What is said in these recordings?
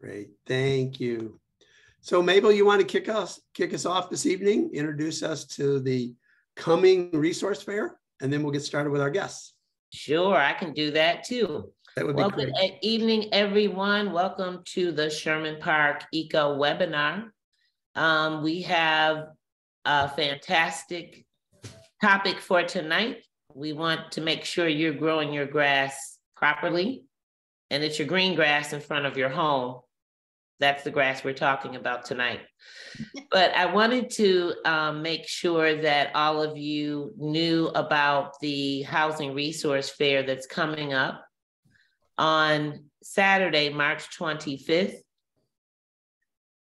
Great, thank you. So Mabel, you want to kick us off this evening, introduce us to the coming resource fair, and then we'll get started with our guests. Sure, I can do that too. That would be great. Good evening, everyone. Welcome to the Sherman Park Eco Webinar. We have a fantastic topic for tonight. We want to make sure you're growing your grass properly, and it's your green grass in front of your home. That's the grass we're talking about tonight. But I wanted to make sure that all of you knew about the Housing Resource Fair that's coming up on Saturday, March 25th.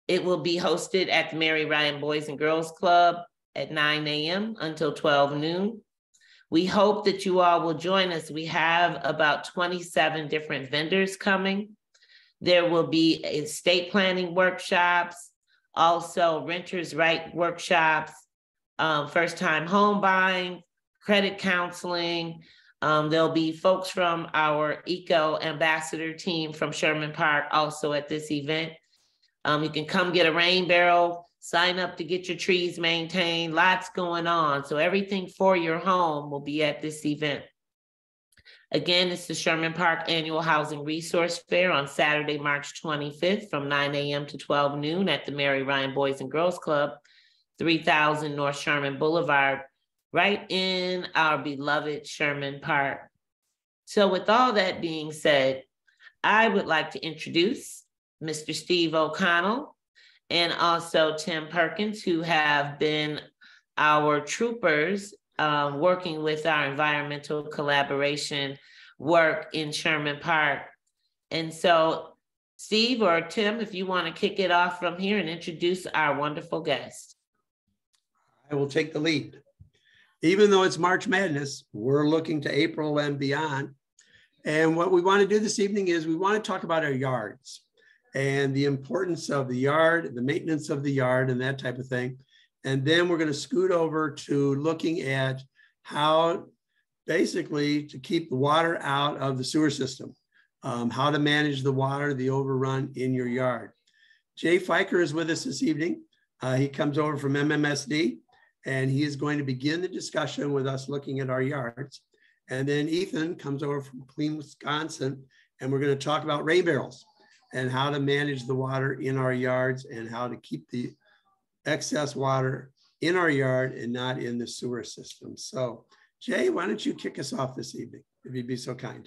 It will be hosted at the Mary Ryan Boys and Girls Club at 9 a.m. until 12 noon. We hope that you all will join us. We have about 27 different vendors coming. There will be estate planning workshops, also renters' right workshops, first-time home buying, credit counseling. There'll be folks from our Eco Ambassador team from Sherman Park also at this event. You can come get a rain barrel, sign up to get your trees maintained, lots going on. So everything for your home will be at this event. Again, it's the Sherman Park Annual Housing Resource Fair on Saturday, March 25th from 9 a.m. to 12 noon at the Mary Ryan Boys and Girls Club, 3000 North Sherman Boulevard, right in our beloved Sherman Park. So with all that being said, I would like to introduce Mr. Steve O'Connell and also Tim Perkins, who have been our troopers working with our environmental collaboration work in Sherman Park. And so Steve or Tim, if you want to kick it off from here and introduce our wonderful guest. I will take the lead. Even though it's March Madness, we're looking to April and beyond. And what we want to do this evening is we want to talk about our yards and the importance of the yard, the maintenance of the yard and that type of thing. And then we're going to scoot over to looking at how basically to keep the water out of the sewer system, how to manage the water, the overrun in your yard. Jay Fiker is with us this evening. He comes over from MMSD, and he is going to begin the discussion with us looking at our yards. And then Ethan comes over from Clean Wisconsin, and we're going to talk about rain barrels and how to manage the water in our yards and how to keep the excess water in our yard and not in the sewer system. So Jay, why don't you kick us off this evening, if you'd be so kind.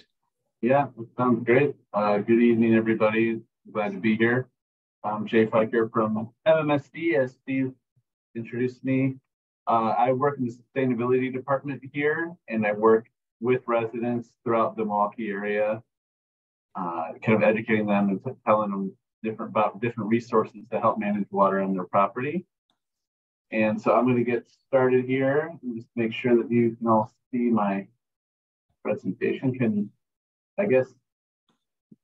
Yeah, that sounds great. Good evening, everybody. Glad to be here. I'm Jay Fiker from MMSD, as Steve introduced me. I work in the sustainability department here, and I work with residents throughout the Milwaukee area, kind of educating them and telling them about different resources to help manage water on their property. And so I'm going to get started here and just make sure that you can all see my presentation. Can, I guess,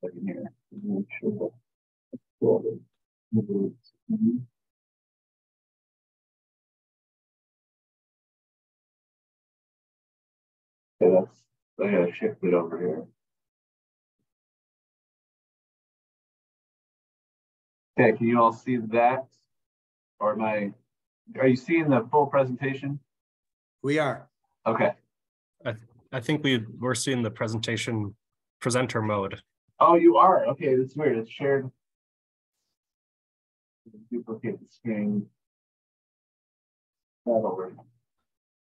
second here. Make sure okay, I gotta shift it over here. Okay, can you all see that? Or are you seeing the full presentation? We are. Okay. I think we're seeing the presentation presenter mode. Oh, you are? Okay, that's weird. It's shared. Duplicate the screen. That over.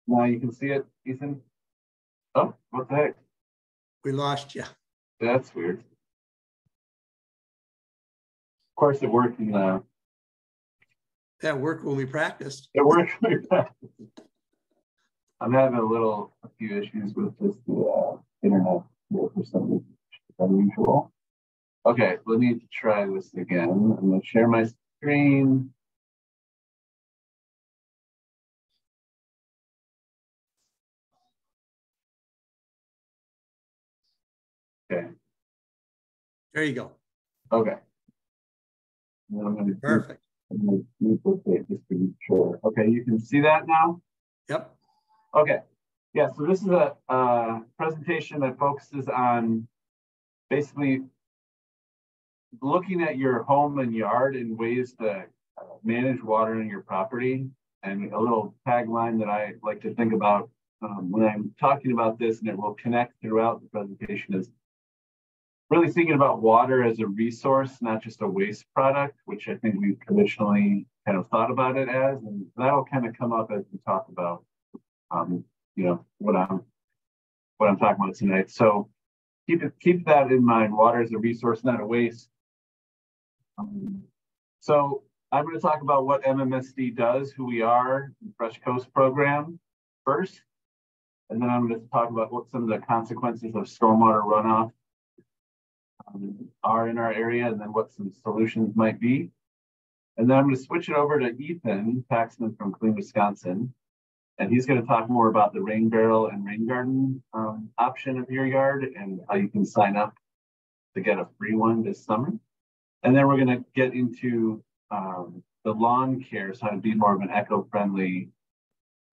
Now you can see it, Ethan? Oh, what the heck? We lost you. That's weird. Of course, it worked in the... That worked when we practiced. It worked when we practiced. I'm having a few issues with just the internet for some reason, unusual. Okay, let me try this again. I'm going to share my screen. Okay. There you go. Okay. Perfect. I'm going to duplicate just to be sure. Okay, you can see that now? Yep. Okay. Yeah, so this is a presentation that focuses on basically looking at your home and yard and ways to manage water in your property. And a little tagline that I like to think about when I'm talking about this, and it will connect throughout the presentation, is really thinking about water as a resource, not just a waste product, which I think we've traditionally kind of thought about it as, and that'll kind of come up as we talk about, what I'm talking about tonight. So keep that in mind. Water is a resource, not a waste. So I'm going to talk about what MMSD does, who we are, the Fresh Coast program first, and then I'm going to talk about what some of the consequences of stormwater runoff are in our area, and then what some solutions might be. And then I'm going to switch it over to Ethan Paxman from Clean Wisconsin, and he's going to talk more about the rain barrel and rain garden option of your yard and how you can sign up to get a free one this summer. And then we're going to get into the lawn care, so how to be more of an eco-friendly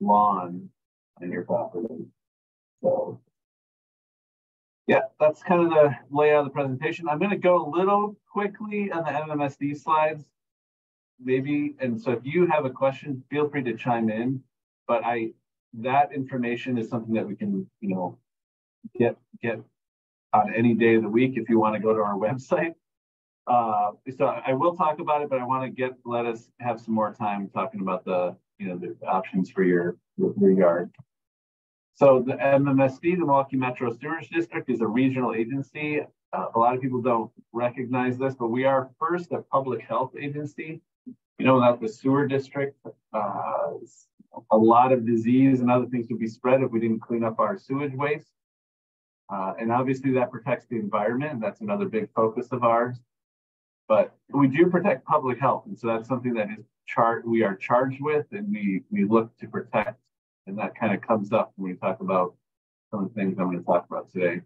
lawn on your property. So yeah, that's kind of the layout of the presentation. I'm going to go a little quickly on the MMSD slides, maybe. And so if you have a question, feel free to chime in. But that information is something that we can, get on any day of the week if you want to go to our website. So I will talk about it, but I want to let us have some more time talking about the options for your yard. So the MMSD, the Milwaukee Metro Sewerage District, is a regional agency. A lot of people don't recognize this, but we are first a public health agency. Without the sewer district, a lot of disease and other things would be spread if we didn't clean up our sewage waste. And obviously that protects the environment. And that's another big focus of ours. But we do protect public health. And so that's something that we are charged with, and we look to protect. And that kind of comes up when we talk about some of the things I'm going to talk about today.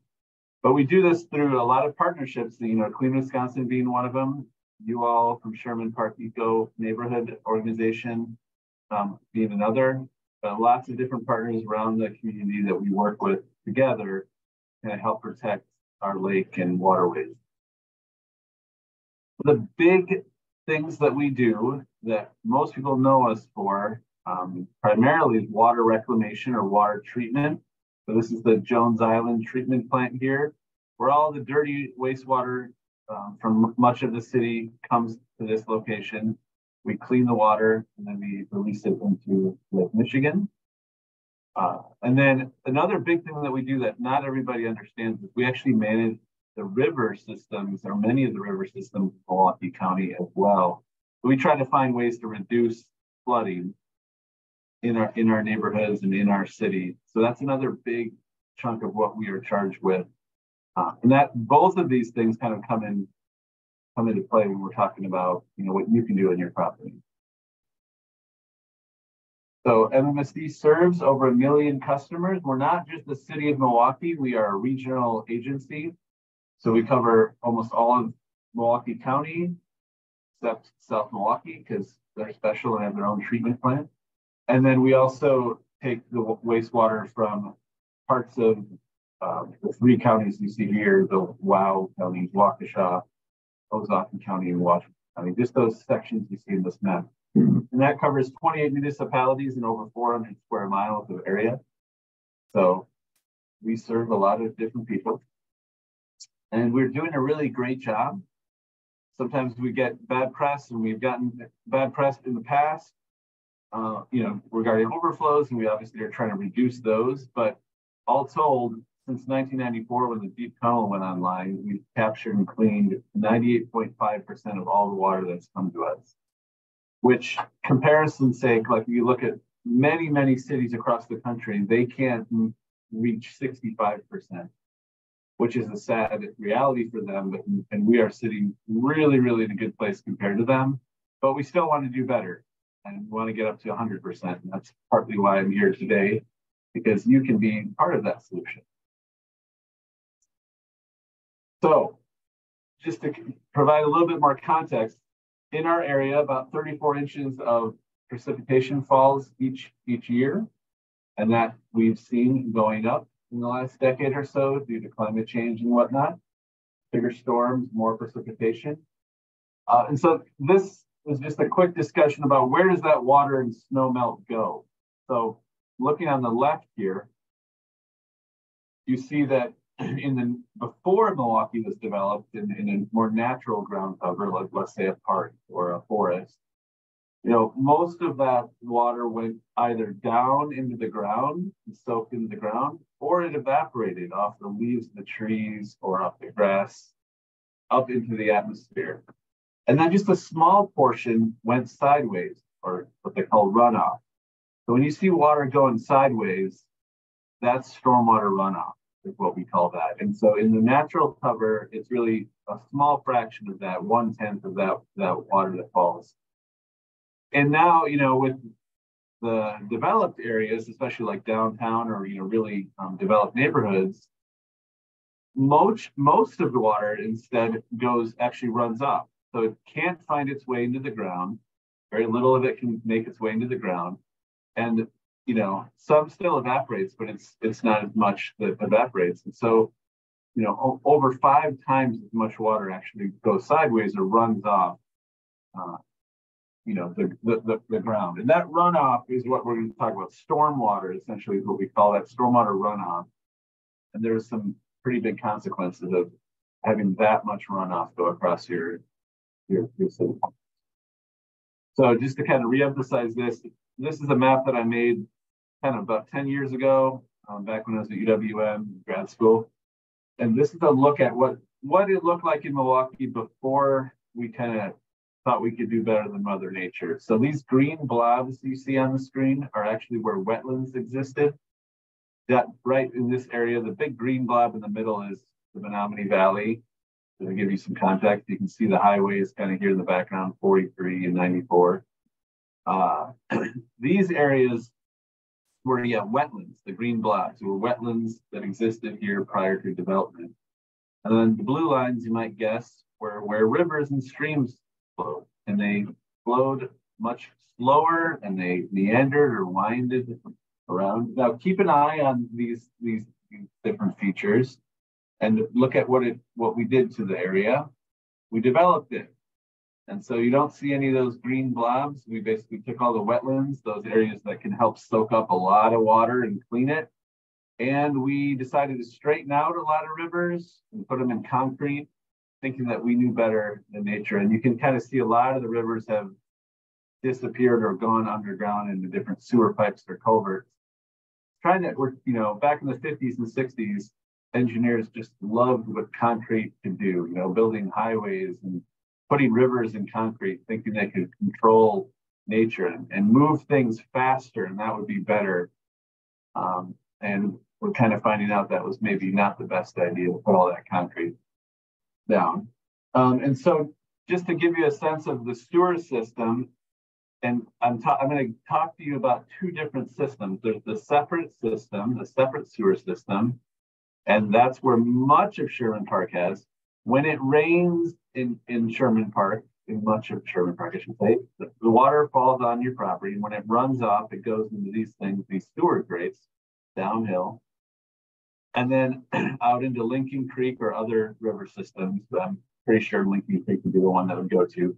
But we do this through a lot of partnerships, Clean Wisconsin being one of them, you all from Sherman Park Eco Neighborhood Organization being another, but lots of different partners around the community that we work with together to help protect our lake and waterways. The big things that we do that most people know us for primarily is water reclamation or water treatment. So this is the Jones Island treatment plant here, where all the dirty wastewater from much of the city comes to this location. We clean the water and then we release it into Lake Michigan. And then another big thing that we do that not everybody understands is we actually manage the river systems, or many of the river systems in Milwaukee County as well. So we try to find ways to reduce flooding in our neighborhoods and in our city. So that's another big chunk of what we are charged with. And that both of these things kind of come into play when we're talking about what you can do in your property. So MMSD serves over 1 million customers. We're not just the city of Milwaukee, we are a regional agency. So we cover almost all of Milwaukee County, except South Milwaukee, because they're special and have their own treatment plant. And then we also take the wastewater from parts of the 3 counties you see here, the WOW counties, Waukesha, Ozaukee County, and Washington County, just those sections you see in this map. And that covers 28 municipalities and over 400 square miles of area. So we serve a lot of different people. And we're doing a really great job. Sometimes we get bad press, and we've gotten bad press in the past, regarding overflows, and we obviously are trying to reduce those. But all told, since 1994, when the deep tunnel went online, we've captured and cleaned 98.5% of all the water that's come to us. Which, comparison's sake, like you look at many, many cities across the country, they can't reach 65%, which is a sad reality for them. And we are sitting really, really in a good place compared to them. But we still want to do better and want to get up to 100%. And that's partly why I'm here today, because you can be part of that solution. So just to provide a little bit more context, in our area, about 34 inches of precipitation falls each year, and that we've seen going up in the last decade or so due to climate change and whatnot. bigger storms, more precipitation. And so this is just a quick discussion about where does that water and snow melt go. So looking on the left here, you see that before Milwaukee was developed in a more natural ground cover, like let's say a park or a forest, most of that water went either down into the ground and soaked into the ground, or it evaporated off the leaves of the trees or off the grass up into the atmosphere. And then just a small portion went sideways, or what they call runoff. So when you see water going sideways, that's stormwater runoff, is what we call that. And so in the natural cover, it's really a small fraction of that, 1/10 of that water that falls. And now, with the developed areas, especially like downtown or, really developed neighborhoods, most of the water instead actually runs off. So it can't find its way into the ground. Very little of it can make its way into the ground. And, some still evaporates, but it's not as much that evaporates. And so, over 5 times as much water actually goes sideways or runs off, the ground. And that runoff is what we're going to talk about. Stormwater, essentially, is what we call that, stormwater runoff. And there's some pretty big consequences of having that much runoff go across your city. So just to kind of reemphasize this is a map that I made kind of about 10 years ago, back when I was at UWM grad school. And this is a look at what it looked like in Milwaukee before we kind of thought we could do better than Mother Nature. So these green blobs you see on the screen are actually where wetlands existed. That right in this area, the big green blob in the middle is the Menominee Valley. So to give you some context, you can see the highways kind of here in the background, 43 and 94. These areas were wetlands, the green blobs were wetlands that existed here prior to development. And then the blue lines, you might guess, were where rivers and streams flowed. And they flowed much slower and they meandered or winded around. Now keep an eye on these different features and look at what we did to the area. We developed it. And so you don't see any of those green blobs. We basically took all the wetlands, those areas that can help soak up a lot of water and clean it. And we decided to straighten out a lot of rivers and put them in concrete, thinking that we knew better than nature. And you can kind of see a lot of the rivers have disappeared or gone underground into different sewer pipes or culverts. Back in the 50s and 60s, engineers just loved what concrete could do, building highways and putting rivers in concrete, thinking they could control nature and move things faster, and that would be better. And we're kind of finding out that was maybe not the best idea to put all that concrete down. And so just to give you a sense of the sewer system, and I'm going to talk to you about 2 different systems. There's the separate sewer system, and that's where much of Sherman Park has. When it rains in Sherman Park, in much of Sherman Park, I should say, the water falls on your property, and when it runs off, it goes into these sewer grates downhill, and then out into Lincoln Creek or other river systems. I'm pretty sure Lincoln Creek would be the one that would go to.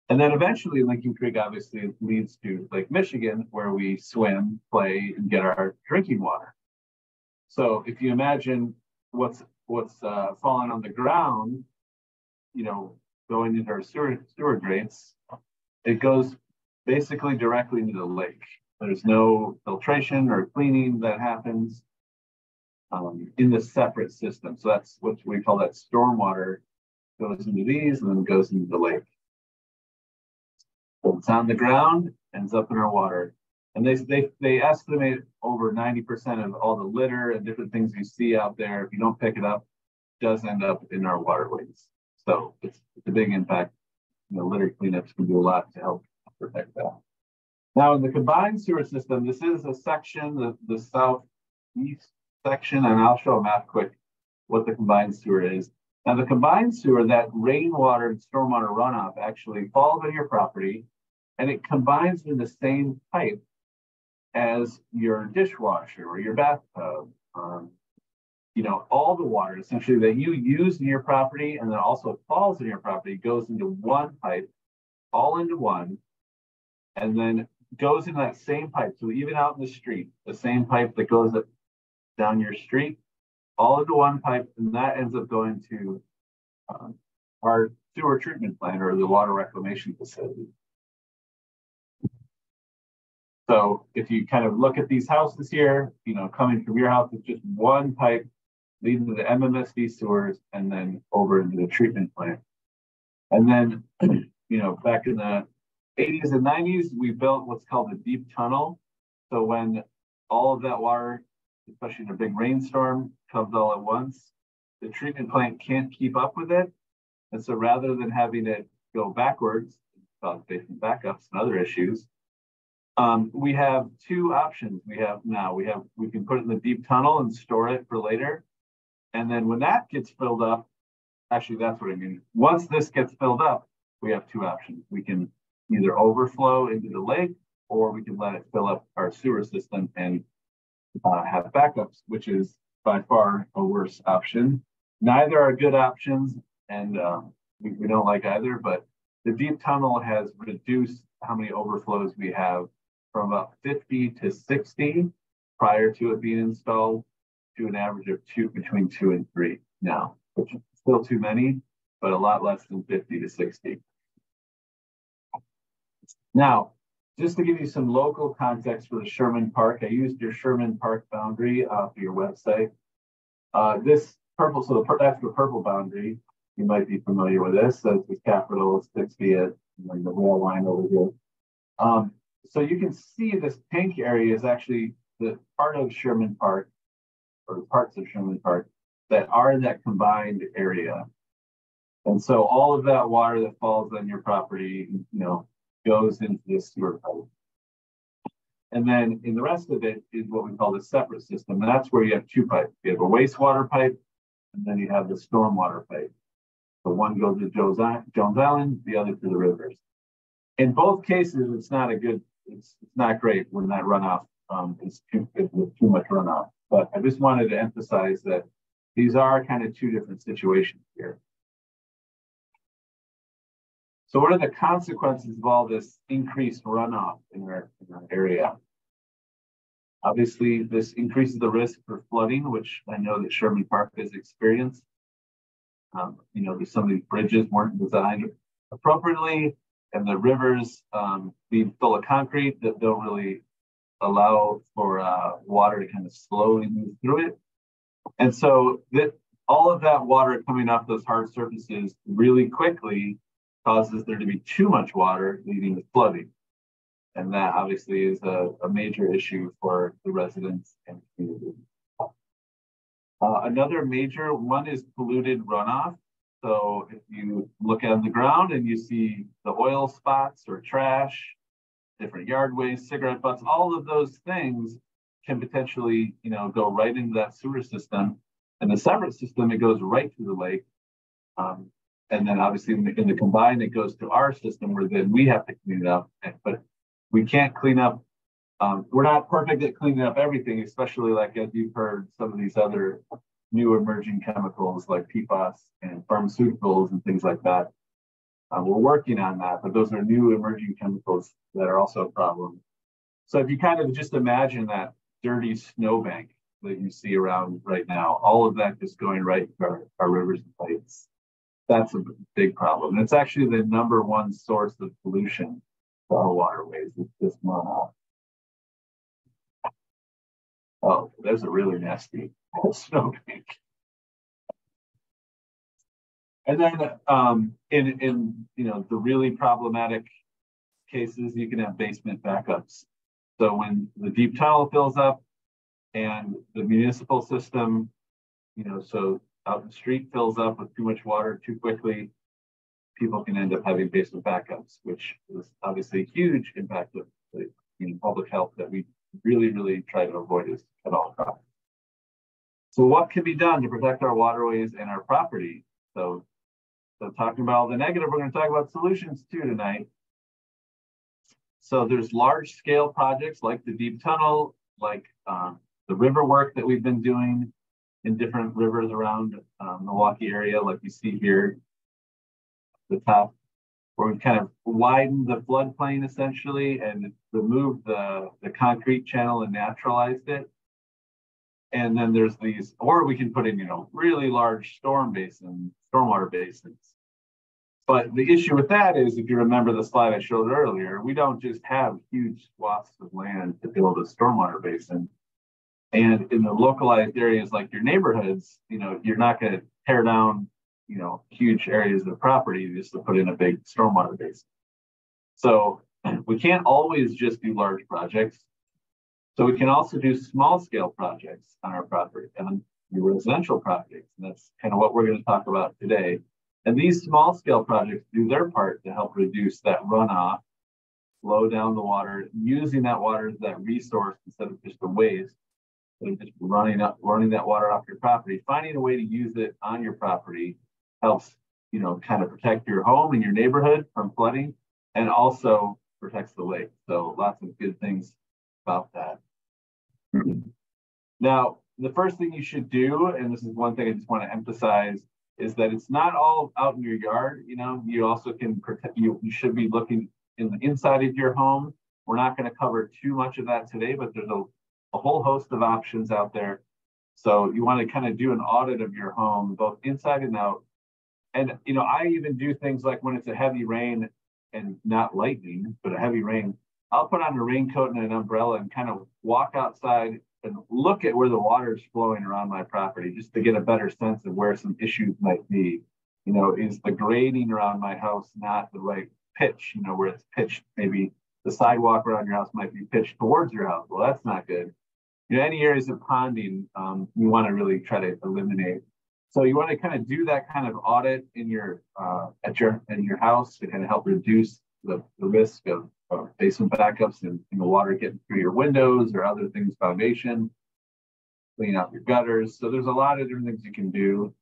And then eventually Lincoln Creek obviously leads to Lake Michigan, where we swim, play, and get our drinking water. So if you imagine what's falling on the ground, going into our sewer grates, it goes basically directly into the lake. There's no filtration or cleaning that happens in the separate system. So that's what we call that stormwater. Goes into these and then goes into the lake. So it's on the ground, ends up in our water. And they estimate over 90% of all the litter and different things you see out there, if you don't pick it up, does end up in our waterways. So it's a big impact. Litter cleanups can do a lot to help protect that. Now in the combined sewer system, this is a section, the southeast section, and I'll show a map quick what the combined sewer is. Now the combined sewer, that rainwater and stormwater runoff actually falls on your property, and it combines in the same pipe as your dishwasher or your bathtub, all the water essentially that you use in your property and then also falls in your property goes into one pipe, all into one, and then goes in that same pipe. So even out in the street, the same pipe that goes down your street, all into one pipe, and that ends up going to our sewer treatment plant or the water reclamation facility. So if you kind of look at these houses here, coming from your house, it's just one pipe leading to the MMSD sewers and then over into the treatment plant. And then, back in the 80s and 90s, we built what's called a deep tunnel. So when all of that water, especially in a big rainstorm, comes all at once, the treatment plant can't keep up with it. And so rather than having it go backwards, facing backups and other issues, we have two options. We can put it in the deep tunnel and store it for later. And then when that gets filled up, actually, that's what I mean. Once this gets filled up, we have two options. We can either overflow into the lake, or we can let it fill up our sewer system and have backups, which is by far a worse option. Neither are good options, and we don't like either, but the deep tunnel has reduced how many overflows we have from about 50 to 60 prior to it being installed to an average of between 2 and 3 now, which is still too many, but a lot less than 50 to 60. Now, just to give you some local context for the Sherman Park, I used your Sherman Park boundary for your website. This purple, that's the purple boundary. You might be familiar with this. So it's the capital 60 at the rail line over here. So you can see this pink area is actually the part of Sherman Park, or parts of Sherman Park that are in that combined area. And so all of that water that falls on your property, goes into this sewer pipe. And then in the rest of it is what we call the separate system. And that's where you have two pipes. You have a wastewater pipe, and then you have the stormwater pipe. The one goes to Jones Island, the other to the rivers. In both cases, it's not great when that runoff is too much runoff. But I just wanted to emphasize that these are kind of two different situations here. So what are the consequences of all this increased runoff in our area? Obviously, this increases the risk for flooding, which I know that Sherman Park has experienced. There's some of these bridges weren't designed appropriately, and the rivers being full of concrete that don't really allow for water to kind of slowly move through it. And so all of that water coming off those hard surfaces really quickly causes there to be too much water, leading to flooding. And that obviously is a major issue for the residents and community. Another major one is polluted runoff. So if you look on the ground and you see the oil spots or trash, different yard waste, cigarette butts, all of those things can potentially, go right into that sewer system. And the separate system, it goes right to the lake. And then obviously in the combined, it goes to our system where then we have to clean it up. But we can't clean up. We're not perfect at cleaning up everything, especially like as you've heard some of these other new emerging chemicals like PFAS and pharmaceuticals and things like that. We're working on that, but those are new emerging chemicals that are also a problem. So if you kind of just imagine that dirty snowbank that you see around right now, all of that just going right to our rivers and lakes. That's a big problem. And it's actually the #1 source of pollution for our waterways. It's this runoff. Oh, there's a really nasty snowbank. And then in the really problematic cases, you can have basement backups. So when the deep tunnel fills up and the municipal system, so out the street fills up with too much water too quickly, people can end up having basement backups, which is obviously a huge impact of public health that we really, really try to avoid at all costs. So what can be done to protect our waterways and our property? So talking about all the negative, we're going to talk about solutions too tonight. So there's large scale projects like the deep tunnel, like the river work that we've been doing. in different rivers around Milwaukee area, like you see here at the top, where we've kind of widened the floodplain essentially and removed the concrete channel and naturalized it. And then there's these, or we can put in, really large stormwater basins. But the issue with that is, if you remember the slide I showed earlier, we don't just have huge swaths of land to build a stormwater basin. And in the localized areas like your neighborhoods, you're not going to tear down, huge areas of property just to put in a big stormwater basin. So we can't always just do large projects. So we can also do small scale projects on our property and residential projects. And that's kind of what we're going to talk about today. And these small scale projects do their part to help reduce that runoff, slow down the water, using that water as that resource instead of just a waste. So just running that water off your property. Finding a way to use it on your property helps, kind of protect your home and your neighborhood from flooding, and also protects the lake. So lots of good things about that. Now, the first thing you should do, and this is one thing I just want to emphasize, is that it's not all out in your yard. You also can protect, you should be looking in the inside of your home. We're not going to cover too much of that today, but there's a whole host of options out there. So you want to kind of do an audit of your home, both inside and out. And, I even do things like when it's a heavy rain and not lightning, but a heavy rain, I'll put on a raincoat and an umbrella and kind of walk outside and look at where the water is flowing around my property, just to get a better sense of where some issues might be. Is the grading around my house not the right pitch, where it's pitched, maybe the sidewalk around your house might be pitched towards your house. Well, that's not good. Any areas of ponding, you want to really try to eliminate. So you want to kind of do that kind of audit in your house to kind of help reduce the risk of basement backups and the water getting through your windows or other things, foundation, clean out your gutters. So there's a lot of different things you can do.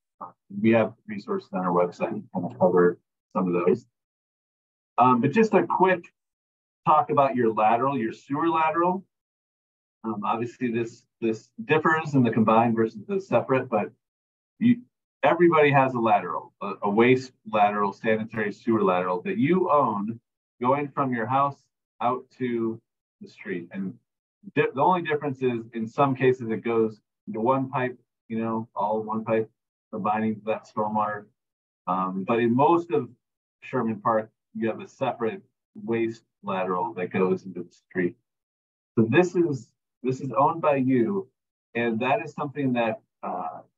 We have resources on our website to kind of cover some of those. But just a quick talk about your sewer lateral. Obviously, this differs in the combined versus the separate, but everybody has a lateral, a waste lateral, sanitary sewer lateral that you own, going from your house out to the street. And the only difference is, in some cases, it goes into one pipe, all one pipe, combining that stormwater. But in most of Sherman Park, you have a separate waste lateral that goes into the street. So this is owned by you, and that is something that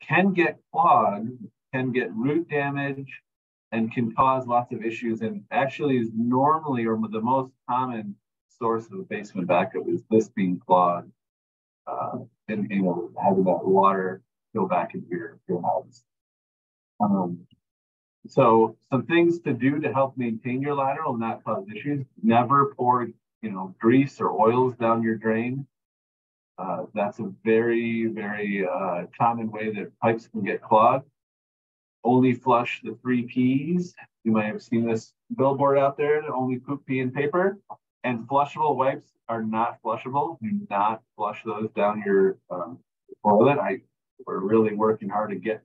can get clogged, can get root damage, and can cause lots of issues, and actually is normally, or the most common source of a basement backup is this being clogged, and having that water go back into your house. So some things to do to help maintain your lateral and not cause issues: never pour grease or oils down your drain. That's a very, very common way that pipes can get clogged. Only flush the 3 Ps. You might have seen this billboard out there, only poop, pee, and paper. And flushable wipes are not flushable. Do not flush those down your toilet. We're really working hard to get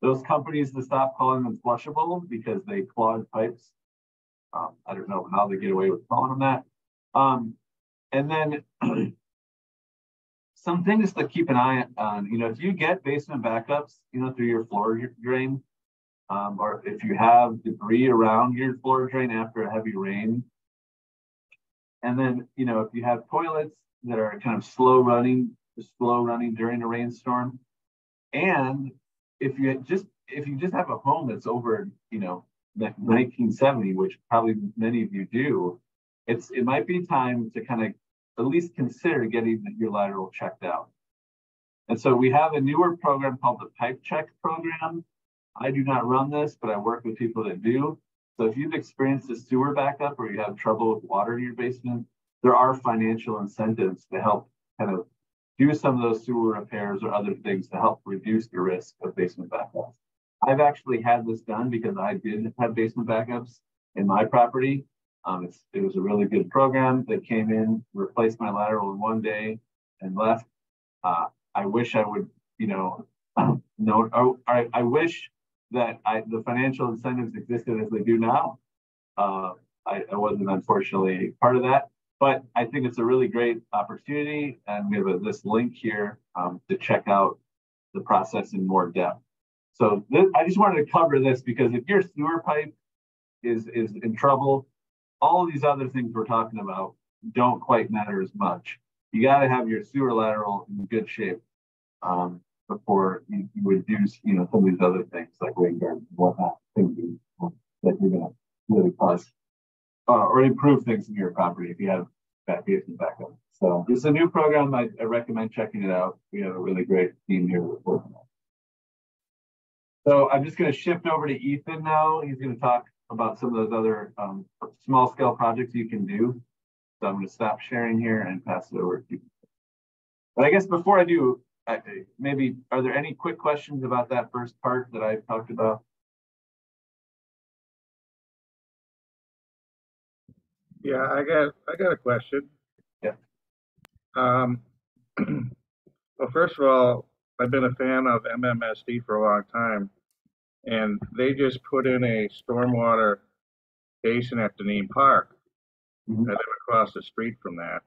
those companies to stop calling them flushable because they clog pipes. I don't know how they get away with calling them that. And then some things to keep an eye on, if you get basement backups, through your floor drain, or if you have debris around your floor drain after a heavy rain, and then, if you have toilets that are kind of slow running during a rainstorm, and if you just have a home that's over, 1970, which probably many of you do, it might be time to kind of at least consider getting your lateral checked out. And so we have a newer program called the Pipe Check program. I do not run this, but I work with people that do. So if you've experienced a sewer backup or you have trouble with water in your basement, there are financial incentives to help kind of do some of those sewer repairs or other things to help reduce the risk of basement backups. I've actually had this done because I did have basement backups in my property. It was a really good program. They came in, replaced my lateral in one day, and left. I wish I would, No, I wish that the financial incentives existed as they do now. I wasn't unfortunately part of that, but I think it's a really great opportunity, and we have this link here to check out the process in more depth. So I just wanted to cover this because if your sewer pipe is in trouble, all of these other things we're talking about don't quite matter as much. You got to have your sewer lateral in good shape before you would do, some of these other things like rain gardens and whatnot, things that you're going to really cause or improve things in your property if you have bad backup. So it's a new program. I recommend checking it out. We have a really great team here working on it. So I'm just going to shift over to Ethan now. He's going to talk about some of those other small scale projects you can do. So I'm going to stop sharing here and pass it over to you. But I guess before I do, maybe are there any quick questions about that first part that I talked about? Yeah, I got a question. Yeah. Well, first of all, I've been a fan of MMSD for a long time, and they just put in a stormwater basin at Deneen Park. Mhm. I live across the street from that,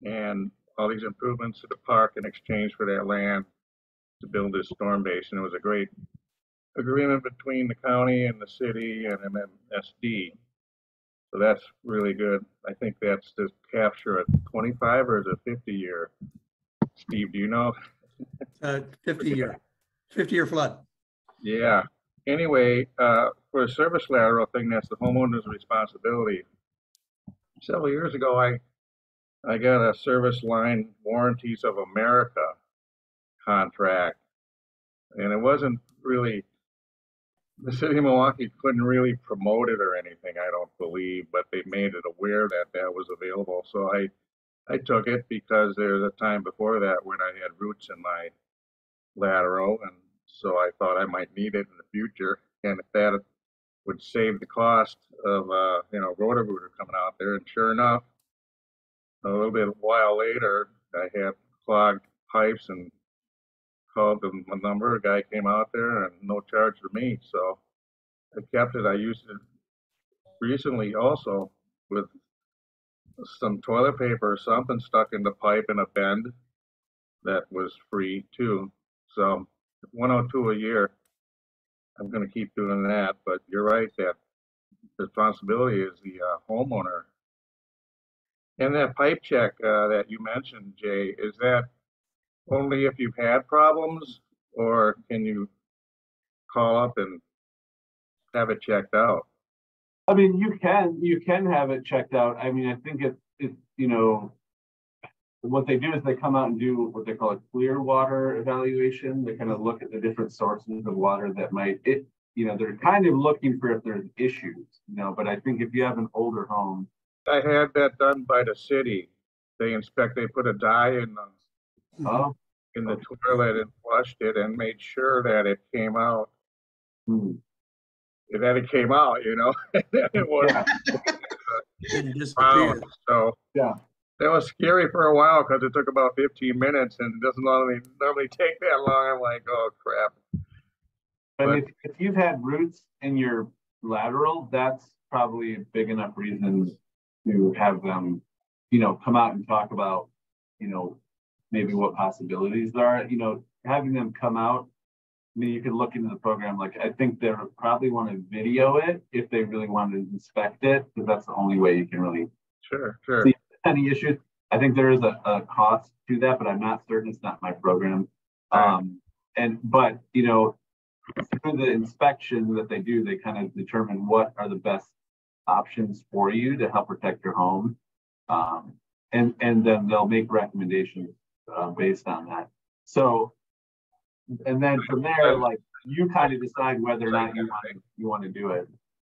and all these improvements to the park in exchange for that land to build this storm basin. It was a great agreement between the county and the city and MMSD. So that's really good. I think that's to capture a 25 or is it 50-year? Steve, do you know? 50-year flood. Yeah. Anyway, for a service lateral thing, that's the homeowner's responsibility. Several years ago, I got a Service Line Warranties of America contract, and it wasn't really, the city of Milwaukee couldn't really promote it or anything, I don't believe, but they made it aware that that was available. So I took it because there was a time before that when I had roots in my lateral, and so I thought I might need it in the future. And if that would save the cost of Roto-Rooter coming out there, and sure enough, a while later, I had clogged pipes and called them a number. A guy came out there and no charge for me, so I kept it. I used it recently also with some toilet paper or something stuck in the pipe in a bend that was free too. So 102 a year. I'm going to keep doing that, but you're right that the responsibility is the homeowner. And that pipe check that you mentioned, Jay, is that only if you've had problems, or can you call up and have it checked out? I mean, you can have it checked out. I mean, I think it's what they do is they come out and do what they call a clear water evaluation. They kind of look at the different sources of water that they're kind of looking for if there's issues, but I think if you have an older home. I had that done by the city. They put a dye in the toilet and flushed it and made sure that it came out. That it came out, it wasn't Didn't disappear. So yeah. That was scary for a while because it took about 15 minutes and it doesn't normally take that long. I'm like, oh crap. But if you've had roots in your lateral, that's probably a big enough reason to have them, come out and talk about, maybe what possibilities there are. Having them come out, I mean, you could look into the program. Like, I think they probably want to video it if they really want to inspect it, because that's the only way you can really see any issues. I think there is a cost to that, but I'm not certain. It's not my program. But through the inspection that they do, they kind of determine what are the best options for you to help protect your home. And then they'll make recommendations based on that. So, and then from there, like, you kind of decide whether or not you want to do it.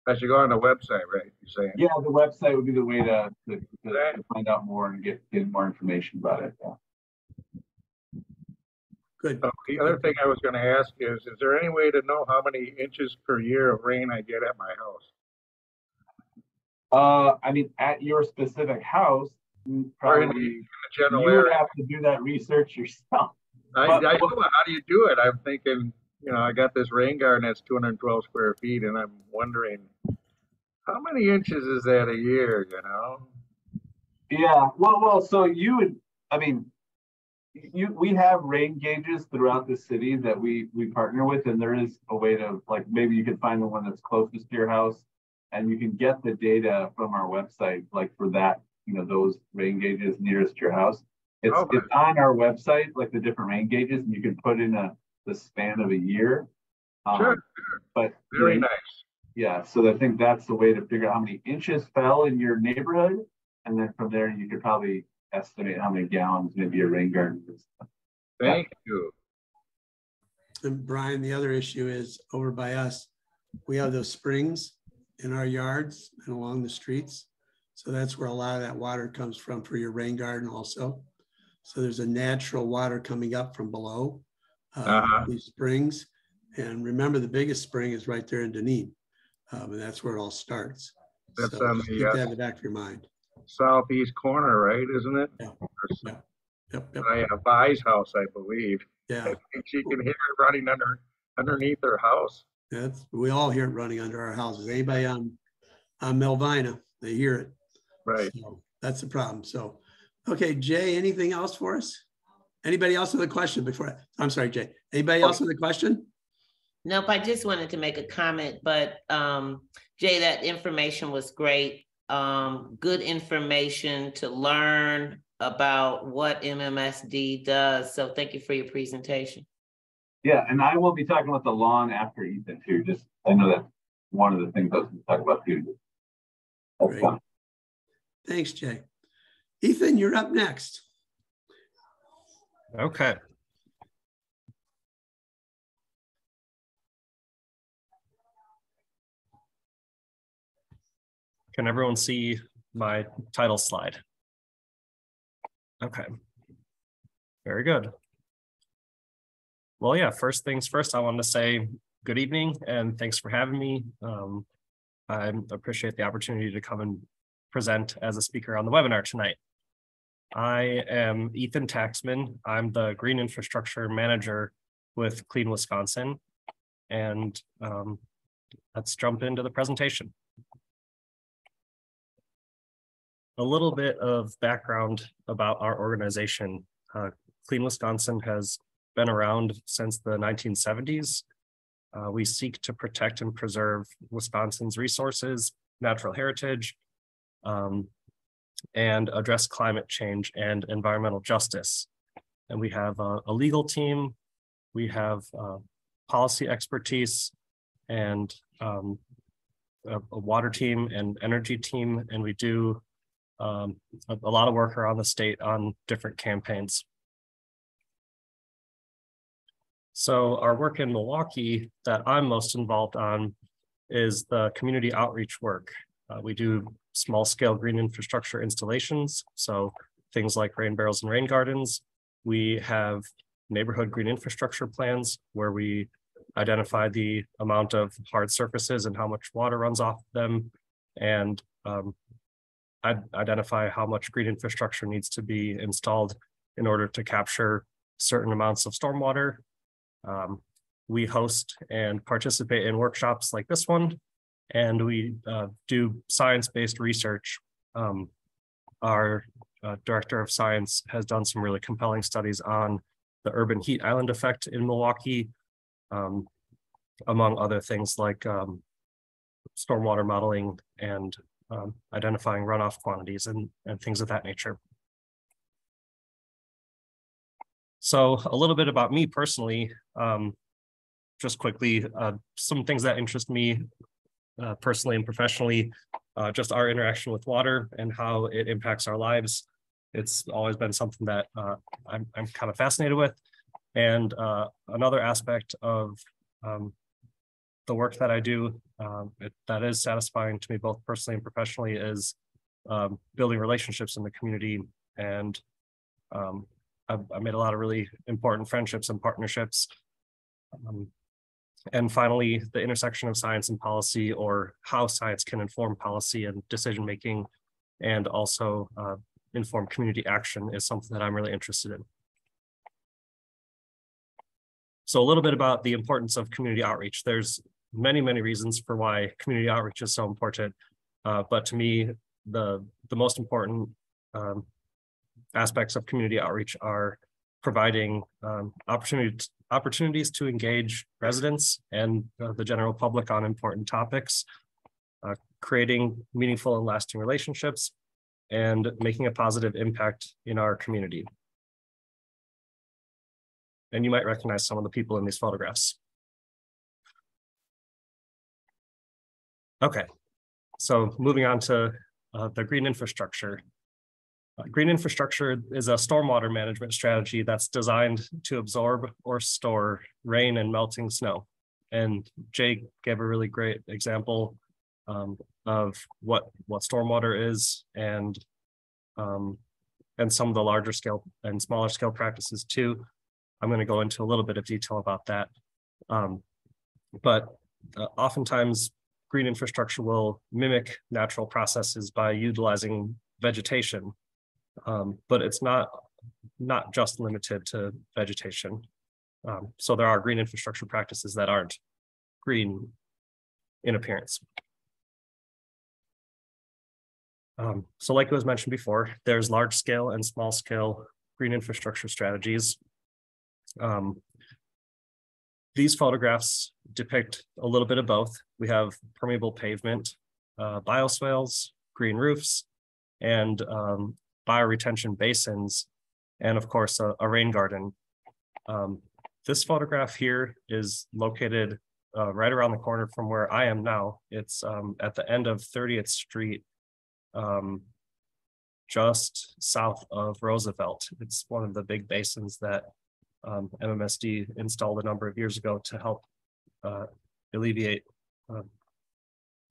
I should go on the website, right? You're saying? Yeah, the website would be the way to find out more and get more information about it. Yeah. Good. The other thing I was going to ask is there any way to know how many inches per year of rain I get at my house? I mean, at your specific house, probably in the general you area. would have to do that research yourself. I know, how do you do it? I'm thinking, I got this rain garden that's 212 square feet, and I'm wondering how many inches is that a year, Yeah, well, so you would, I mean, we have rain gauges throughout the city that we partner with, and there is a way to, like, maybe you can find the one that's closest to your house, and you can get the data from our website, like for that, those rain gauges nearest your house. It's Oh, it's on our website, like the different rain gauges, and you can put in the span of a year. sure, But very nice. yeah, so I think that's the way to figure out how many inches fell in your neighborhood, and then from there you could probably estimate how many gallons maybe a rain garden is. Thank you. And Brian, the other issue is over by us, we have those springs in our yards and along the streets. So that's where a lot of that water comes from for your rain garden also. So there's a natural water coming up from below these springs. And remember, the biggest spring is right there in Dunedin. And that's where it all starts. That's so on just the keep that in the back of your mind. southeast corner, right? Isn't it? Yeah. Yep. I have Vi's house, I believe. Yeah. I think she can hear it running underneath her house. We all hear it running under our houses. Anybody on Melvina, they hear it. Right. So that's the problem. So, okay, Jay, anything else for us? Anybody else with a question before? I'm sorry, Jay. Anybody else with a question? Nope, I just wanted to make a comment, but Jay, that information was great. Good information to learn about what MMSD does. So thank you for your presentation. Yeah, and I will be talking about the lawn after Ethan too. Just, I know that's one of the things I was going to talk about too. Great. Thanks, Jay. Ethan, you're up next. Okay. Can everyone see my title slide? Okay. Very good. Well, yeah, first things first, I wanted to say good evening and thanks for having me. I appreciate the opportunity to come and present as a speaker on the webinar tonight. I am Ethan Taxman. I'm the Green Infrastructure Manager with Clean Wisconsin. And let's jump into the presentation. A little bit of background about our organization. Clean Wisconsin has been around since the 1970s. We seek to protect and preserve Wisconsin's resources, natural heritage, and address climate change and environmental justice. And we have a legal team, we have policy expertise, and a water team and energy team, and we do a lot of work around the state on different campaigns. So our work in Milwaukee that I'm most involved on is the community outreach work. We do small scale green infrastructure installations. So things like rain barrels and rain gardens. We have neighborhood green infrastructure plans where we identify the amount of hard surfaces and how much water runs off them, and identify how much green infrastructure needs to be installed in order to capture certain amounts of stormwater. We host and participate in workshops like this one, and we do science-based research. Our director of science has done some really compelling studies on the urban heat island effect in Milwaukee, among other things like stormwater modeling and identifying runoff quantities and things of that nature. So a little bit about me personally, just quickly, some things that interest me personally and professionally, just our interaction with water and how it impacts our lives. It's always been something that I'm kind of fascinated with. And another aspect of the work that I do that is satisfying to me both personally and professionally is building relationships in the community. And I've made a lot of really important friendships and partnerships. And finally, the intersection of science and policy, or how science can inform policy and decision-making, and also inform community action, is something that I'm really interested in. So a little bit about the importance of community outreach. There's many, many reasons for why community outreach is so important. But to me, the most important aspects of community outreach are providing opportunities to engage residents and the general public on important topics, creating meaningful and lasting relationships, and making a positive impact in our community. And you might recognize some of the people in these photographs. Okay, so moving on to the green infrastructure. Green infrastructure is a stormwater management strategy that's designed to absorb or store rain and melting snow. And Jay gave a really great example of what stormwater is, and some of the larger scale and smaller scale practices too. I'm going to go into a little bit of detail about that. But oftentimes green infrastructure will mimic natural processes by utilizing vegetation. But it's not just limited to vegetation. So there are green infrastructure practices that aren't green in appearance. So like it was mentioned before, there's large scale and small scale green infrastructure strategies. These photographs depict a little bit of both. We have permeable pavement, bioswales, green roofs, and bioretention basins, and of course a rain garden. This photograph here is located right around the corner from where I am now. It's at the end of 30th Street, just south of Roosevelt. It's one of the big basins that MMSD installed a number of years ago to help alleviate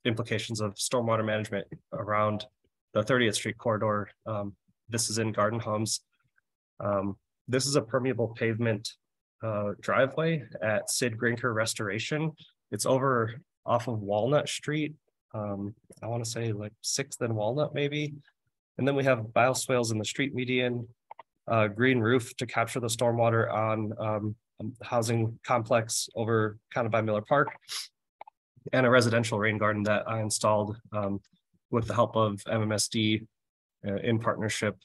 implications of stormwater management around the 30th Street corridor. This is in Garden Homes. This is a permeable pavement driveway at Sid Grinker Restoration. It's over off of Walnut Street. I want to say like 6th and Walnut maybe. And then we have bioswales in the street median, green roof to capture the stormwater on housing complex over kind of by Miller Park, and a residential rain garden that I installed with the help of MMSD in partnership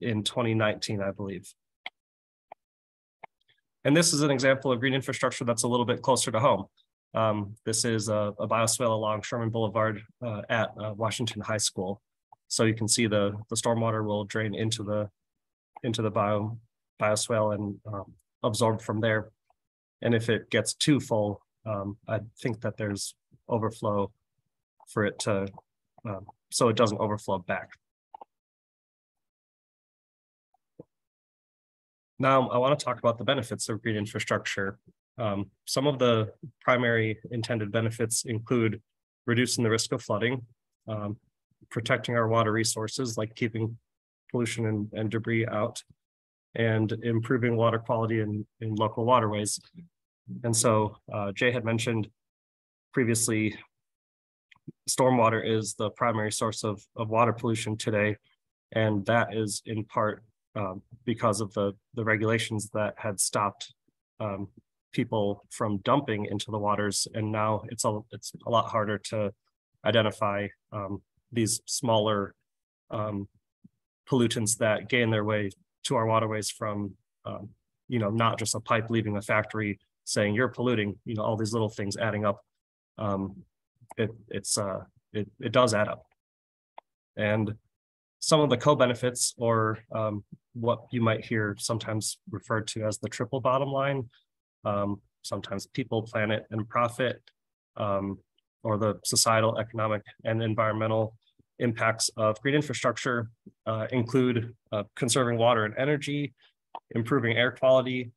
in 2019, I believe. And this is an example of green infrastructure that's a little bit closer to home. This is a bioswale along Sherman Boulevard at Washington High School. So you can see the stormwater will drain into the bioswale and absorb from there. And if it gets too full, I think that there's overflow for it to, so it doesn't overflow back. Now, I want to talk about the benefits of green infrastructure. Some of the primary intended benefits include reducing the risk of flooding, protecting our water resources, like keeping pollution and debris out, and improving water quality in local waterways. And so Jay had mentioned previously, stormwater is the primary source of water pollution today. And that is in part because of the regulations that had stopped people from dumping into the waters. And now it's a lot harder to identify these smaller pollutants that gain their way to our waterways from, not just a pipe leaving a factory saying you're polluting, all these little things adding up. It does add up. And some of the co-benefits, or what you might hear sometimes referred to as the triple bottom line, sometimes people, planet, and profit, or the societal, economic, and environmental impacts of green infrastructure include conserving water and energy, improving air quality.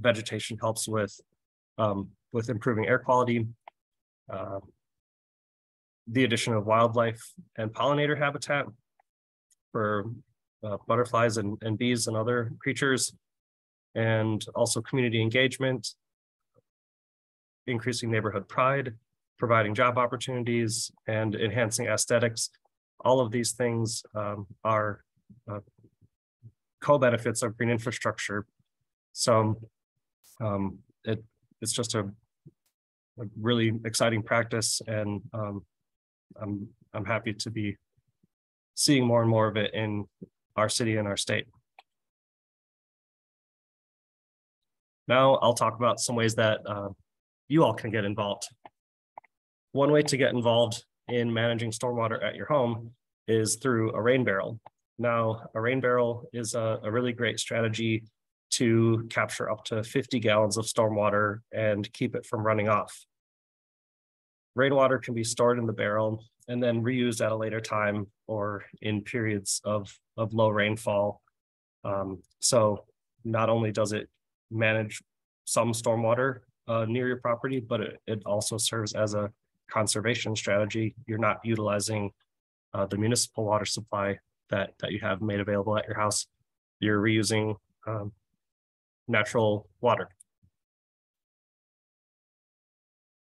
Vegetation helps with improving air quality, the addition of wildlife and pollinator habitat for butterflies and bees and other creatures, and also community engagement, increasing neighborhood pride, providing job opportunities, and enhancing aesthetics. All of these things are co-benefits of green infrastructure. So It's just a really exciting practice, and I'm happy to be seeing more and more of it in our city and our state. Now I'll talk about some ways that you all can get involved. One way to get involved in managing stormwater at your home is through a rain barrel. Now, a rain barrel is a really great strategy to capture up to 50 gallons of stormwater and keep it from running off. Rainwater can be stored in the barrel and then reused at a later time or in periods of low rainfall. So not only does it manage some stormwater near your property, but it also serves as a conservation strategy. You're not utilizing the municipal water supply that you have made available at your house. You're reusing natural water.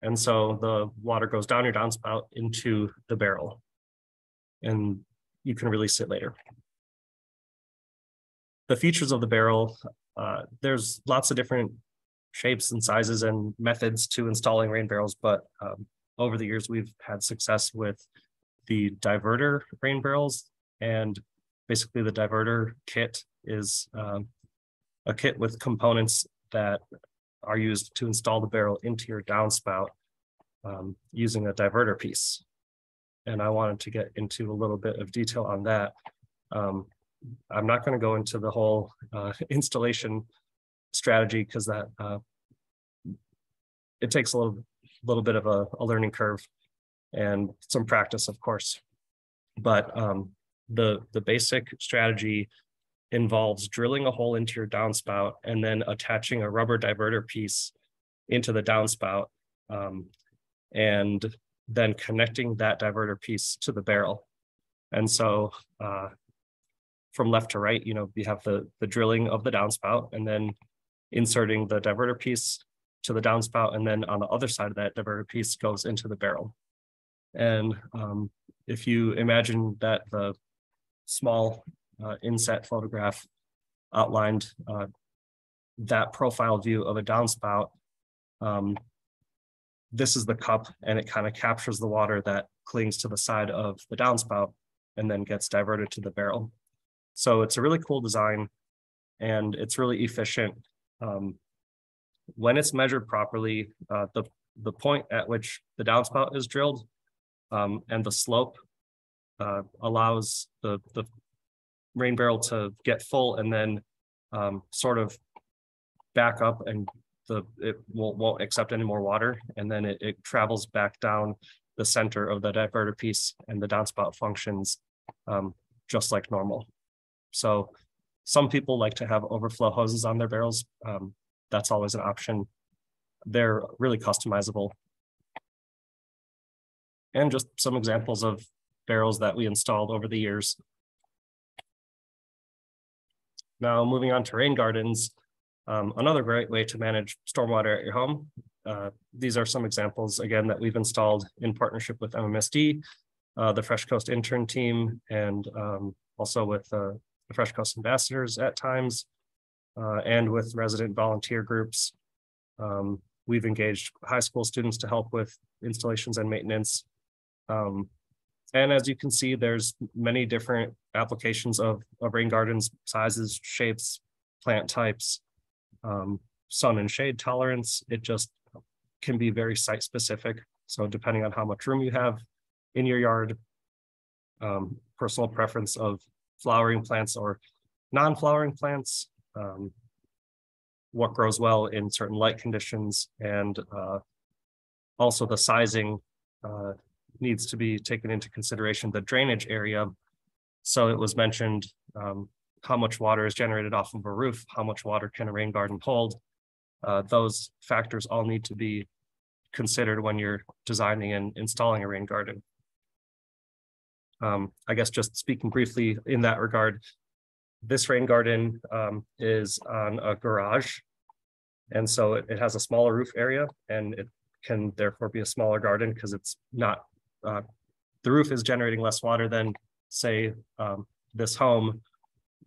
And so the water goes down your downspout into the barrel, and you can release it later. The features of the barrel, there's lots of different shapes and sizes and methods to installing rain barrels, but over the years, we've had success with the diverter rain barrels. And basically the diverter kit is a kit with components that are used to install the barrel into your downspout using a diverter piece. And I wanted to get into a little bit of detail on that. I'm not going to go into the whole installation strategy because that it takes a little bit of a learning curve and some practice, of course. But the basic strategy involves drilling a hole into your downspout and then attaching a rubber diverter piece into the downspout, and then connecting that diverter piece to the barrel. And so from left to right, you have the drilling of the downspout and then inserting the diverter piece to the downspout, and then on the other side of that diverter piece goes into the barrel. And if you imagine that the small inset photograph outlined that profile view of a downspout, this is the cup, and it kind of captures the water that clings to the side of the downspout and then gets diverted to the barrel. So it's a really cool design, and it's really efficient. When it's measured properly, the point at which the downspout is drilled and the slope allows the rain barrel to get full and then sort of back up, and it won't accept any more water, and then it travels back down the center of the diverter piece, and the downspout functions just like normal. So some people like to have overflow hoses on their barrels. That's always an option. They're really customizable. And just some examples of barrels that we installed over the years. Now, moving on to rain gardens, another great way to manage stormwater at your home. These are some examples, again, that we've installed in partnership with MMSD, the Fresh Coast intern team, and also with the Fresh Coast ambassadors at times, and with resident volunteer groups. We've engaged high school students to help with installations and maintenance. And as you can see, there's many different applications of rain gardens, sizes, shapes, plant types, sun and shade tolerance. It just can be very site specific. So depending on how much room you have in your yard, personal preference of flowering plants or non-flowering plants, what grows well in certain light conditions, and also the sizing needs to be taken into consideration, the drainage area. So it was mentioned how much water is generated off of a roof, how much water can a rain garden hold. Those factors all need to be considered when you're designing and installing a rain garden. I guess just speaking briefly in that regard, this rain garden is on a garage, and so it has a smaller roof area, and it can therefore be a smaller garden because it's not, the roof is generating less water than, say, this home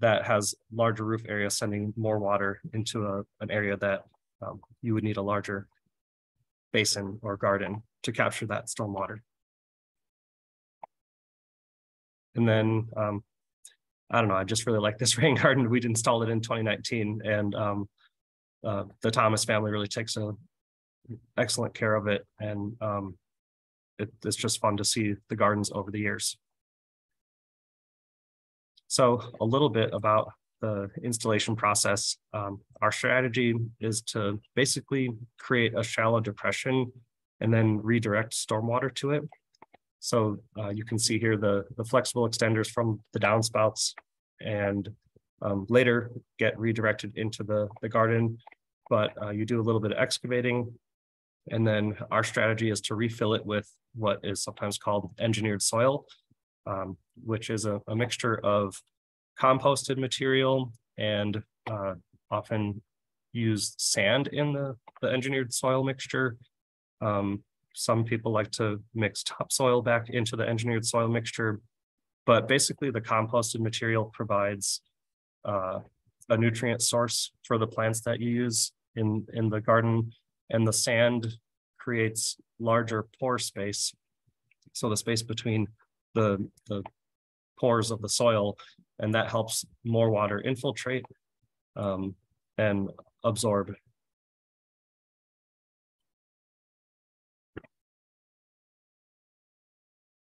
that has larger roof area sending more water into an area that you would need a larger basin or garden to capture that stormwater. And then, I don't know, I just really like this rain garden. We'd installed it in 2019, and the Thomas family really takes excellent care of it. And it's just fun to see the gardens over the years. So a little bit about the installation process. Our strategy is to basically create a shallow depression and then redirect stormwater to it. So you can see here the flexible extenders from the downspouts, and later get redirected into the garden. But you do a little bit of excavating, and then our strategy is to refill it with what is sometimes called engineered soil, which is a mixture of composted material and often use sand in the engineered soil mixture. Some people like to mix topsoil back into the engineered soil mixture, but basically the composted material provides a nutrient source for the plants that you use in the garden, and the sand creates larger pore space. So the space between the pores of the soil, and that helps more water infiltrate and absorb.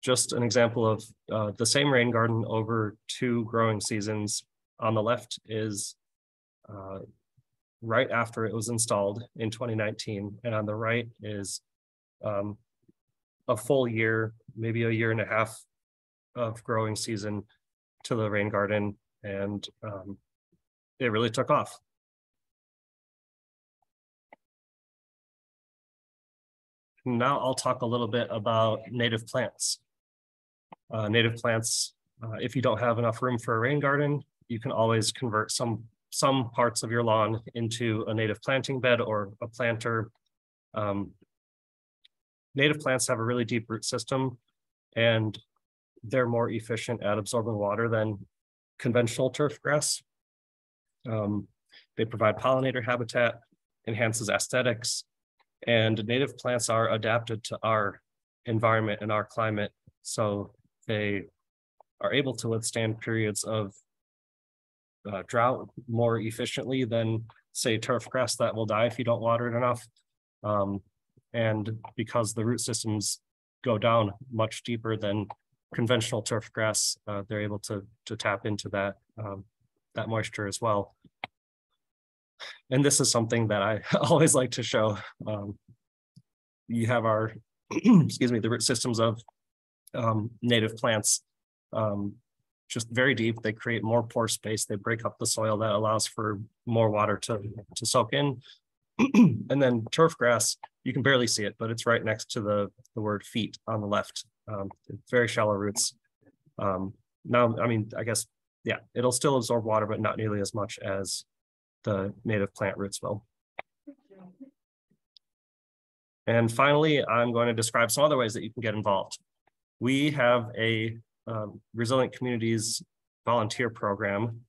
Just an example of the same rain garden over 2 growing seasons. On the left is right after it was installed in 2019, and on the right is a full year, maybe a year and a half of growing season to the rain garden, and it really took off. Now I'll talk a little bit about native plants. Native plants, if you don't have enough room for a rain garden, you can always convert some parts of your lawn into a native planting bed or a planter. Native plants have a really deep root system, and they're more efficient at absorbing water than conventional turf grass. They provide pollinator habitat, enhances aesthetics, and native plants are adapted to our environment and our climate. So they are able to withstand periods of drought more efficiently than, say, turf grass that will die if you don't water it enough. And because the root systems go down much deeper than conventional turf grass, they're able to tap into that moisture as well. And this is something that I always like to show. You have our, excuse me, the root systems of native plants, just very deep. They create more pore space. They break up the soil that allows for more water to soak in. And then turf grass, you can barely see it, but it's right next to the word feet on the left. Very shallow roots. Now, I mean, I guess, yeah, it'll still absorb water, but not nearly as much as the native plant roots will. And finally, I'm going to describe some other ways that you can get involved. We have a Resilient Communities volunteer program.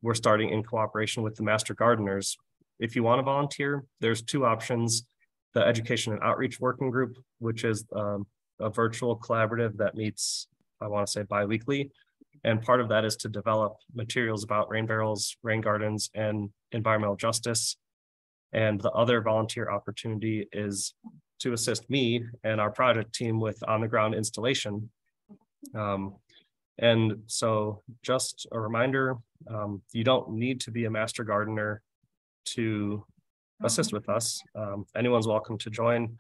We're starting in cooperation with the Master Gardeners. If you want to volunteer, there's 2 options. The Education and Outreach Working Group, which is a virtual collaborative that meets, I want to say, bi-weekly. And part of that is to develop materials about rain barrels, rain gardens, and environmental justice. And the other volunteer opportunity is to assist me and our project team with on-the-ground installation. And so just a reminder, you don't need to be a master gardener to assist with us. Anyone's welcome to join.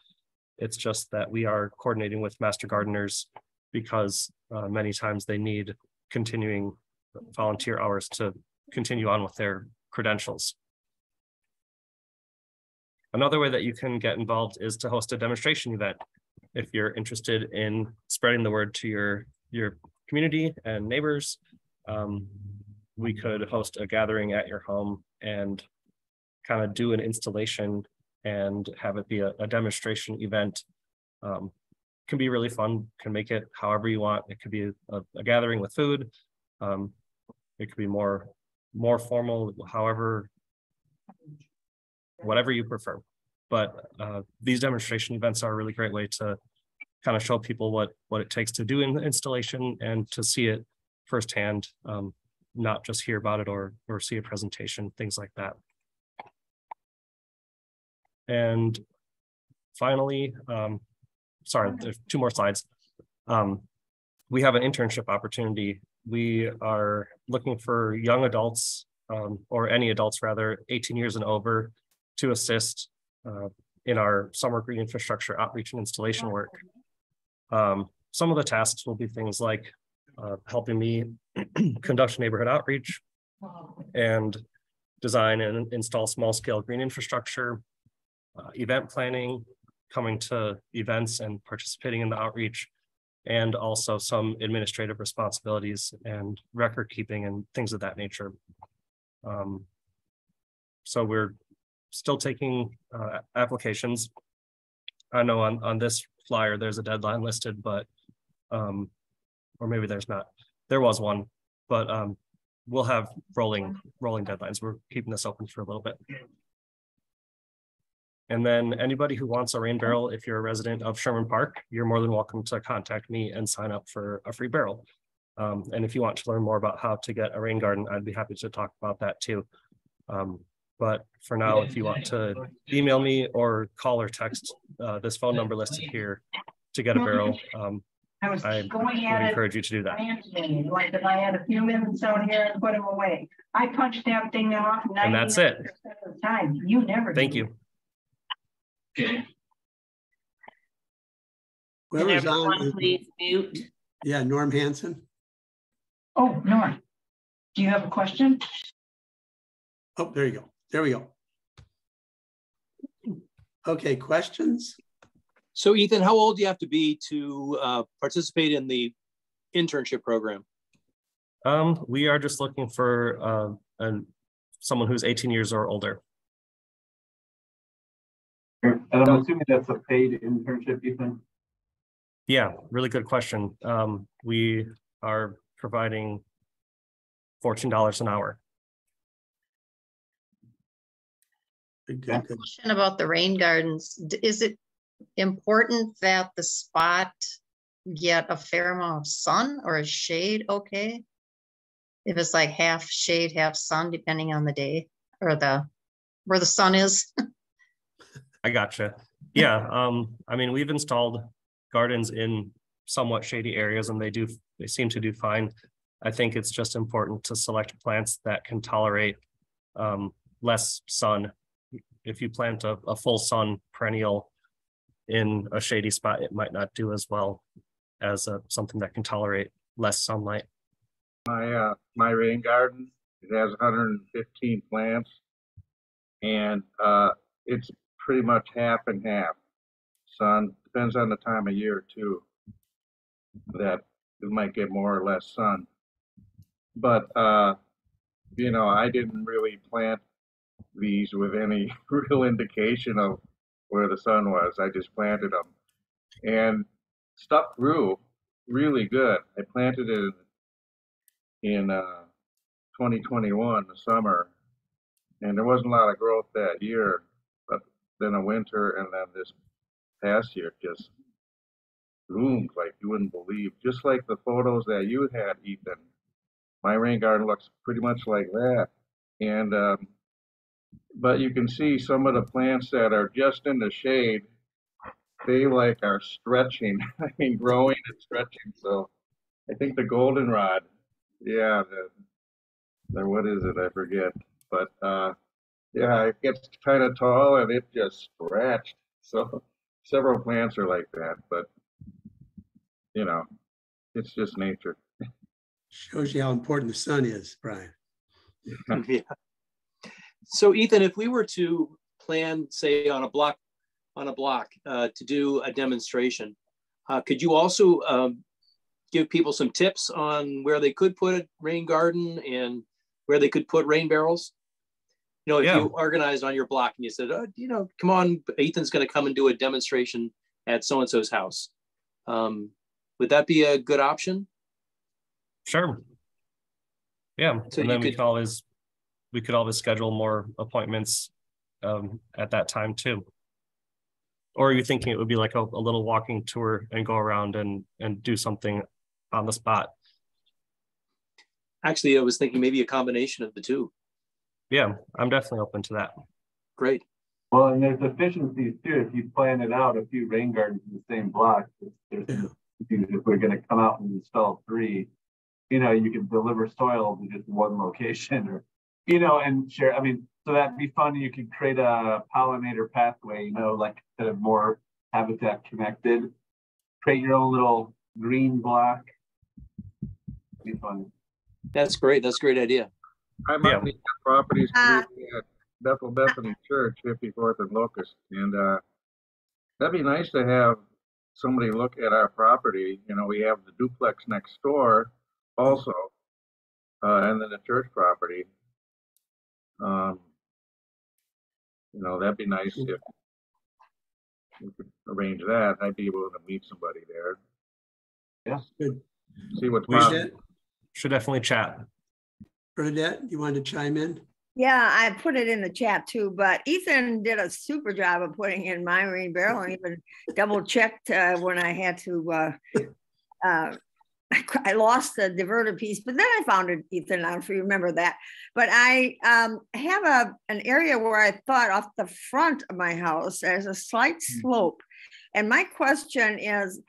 It's just that we are coordinating with master gardeners because many times they need continuing volunteer hours to continue on with their credentials. Another way that you can get involved is to host a demonstration event. If you're interested in spreading the word to your community and neighbors, we could host a gathering at your home and kind of do an installation and have it be a demonstration event. Can be really fun, can make it however you want. It could be a gathering with food. It could be more formal, however whatever you prefer. But these demonstration events are a really great way to kind of show people what it takes to do an installation and to see it firsthand, not just hear about it or see a presentation, things like that. And finally, sorry, there's 2 more slides. We have an internship opportunity. We are looking for young adults, or any adults rather, 18 years and over, to assist in our summer green infrastructure outreach and installation work. Some of the tasks will be things like helping me conduct neighborhood outreach and design and install small-scale green infrastructure, event planning, coming to events and participating in the outreach, and also some administrative responsibilities and record keeping and things of that nature. So we're still taking applications. I know on this flyer there's a deadline listed, but or maybe there's not. There was one, but we'll have rolling deadlines. We're keeping this open for a little bit. And then anybody who wants a rain barrel, if you're a resident of Sherman Park, you're more than welcome to contact me and sign up for a free barrel. And if you want to learn more about how to get a rain garden, I'd be happy to talk about that too. But for now, if you want to email me or call or text this phone number listed here to get a barrel, I would encourage you to do that. Like if I had a few minutes out here and put them away, I punched that thing off. And that's it. Of the time. You never. Thank you. Okay. Whoever's on, Please mute. yeah, Norm Hansen. Oh, Norm, do you have a question? Oh, there you go. There we go. Okay, questions? So Ethan, how old do you have to be to participate in the internship program? We are just looking for someone who's 18 years or older. And I'm assuming that's a paid internship, Ethan? Yeah, really good question. We are providing $14 an hour. Good. Question about the rain gardens. Is it important that the spot get a fair amount of sun, or is shade okay? If it's like half shade, half sun, depending on the day or where the sun is. I gotcha. Yeah, I mean, we've installed gardens in somewhat shady areas and they seem to do fine. I think it's just important to select plants that can tolerate less sun. If you plant a full sun perennial in a shady spot, it might not do as well as something that can tolerate less sunlight. My rain garden, it has 115 plants, and it's pretty much half and half. Sun depends on the time of year too, that it might get more or less sun. But you know, I didn't really plant these with any real indication of where the sun was. I just planted them, and stuff grew really good. I planted it in 2021, the summer, and there wasn't a lot of growth that year, but then a winter and then this past year just bloomed like you wouldn't believe. Just like the photos that you had, Ethan. My rain garden looks pretty much like that. And but you can see some of the plants that are just in the shade, they like are stretching. I mean, growing and stretching. So I think the goldenrod, yeah, the what is it? I forget. But yeah, it gets kind of tall and it just stretched. So several plants are like that, but you know, it's just nature. Shows you how important the sun is, Brian. Yeah. So Ethan, if we were to plan, say, on a block to do a demonstration, could you also give people some tips on where they could put a rain garden and where they could put rain barrels? You know, if you organized on your block and you said, oh, you know, come on, Ethan's going to come and do a demonstration at so-and-so's house. Would that be a good option? Sure. Yeah, so and then we could always schedule more appointments at that time too. Or are you thinking it would be like a little walking tour and go around and do something on the spot? Actually, I was thinking maybe a combination of the two. Yeah, I'm definitely open to that. Great. Well, and there's efficiencies too. If you plan it out, a few rain gardens in the same block, if we're going to come out and install 3, you know, you can deliver soil to just one location, or, you know, and share. I mean, so that'd be fun. You could create a pollinator pathway, you know, like kind of more habitat connected. Create your own little green block. It'd be fun. That's great. That's a great idea. I might need properties at Bethel Bethany Church, 54th and Locust, and that'd be nice to have somebody look at our property. You know, we have the duplex next door also, and then the church property. You know, that'd be nice if we could arrange that. I'd be able to meet somebody there. Yeah, good. See what's Bernadette, Should definitely chat. Bernadette, you wanted to chime in? Yeah, I put it in the chat too, but Ethan did a super job of putting in my marine barrel and even double checked when I had to, I lost the diverter piece, but then I found it, Ethan, I don't know if you remember that. But I have an area where I thought off the front of my house, there's a slight slope. And my question is,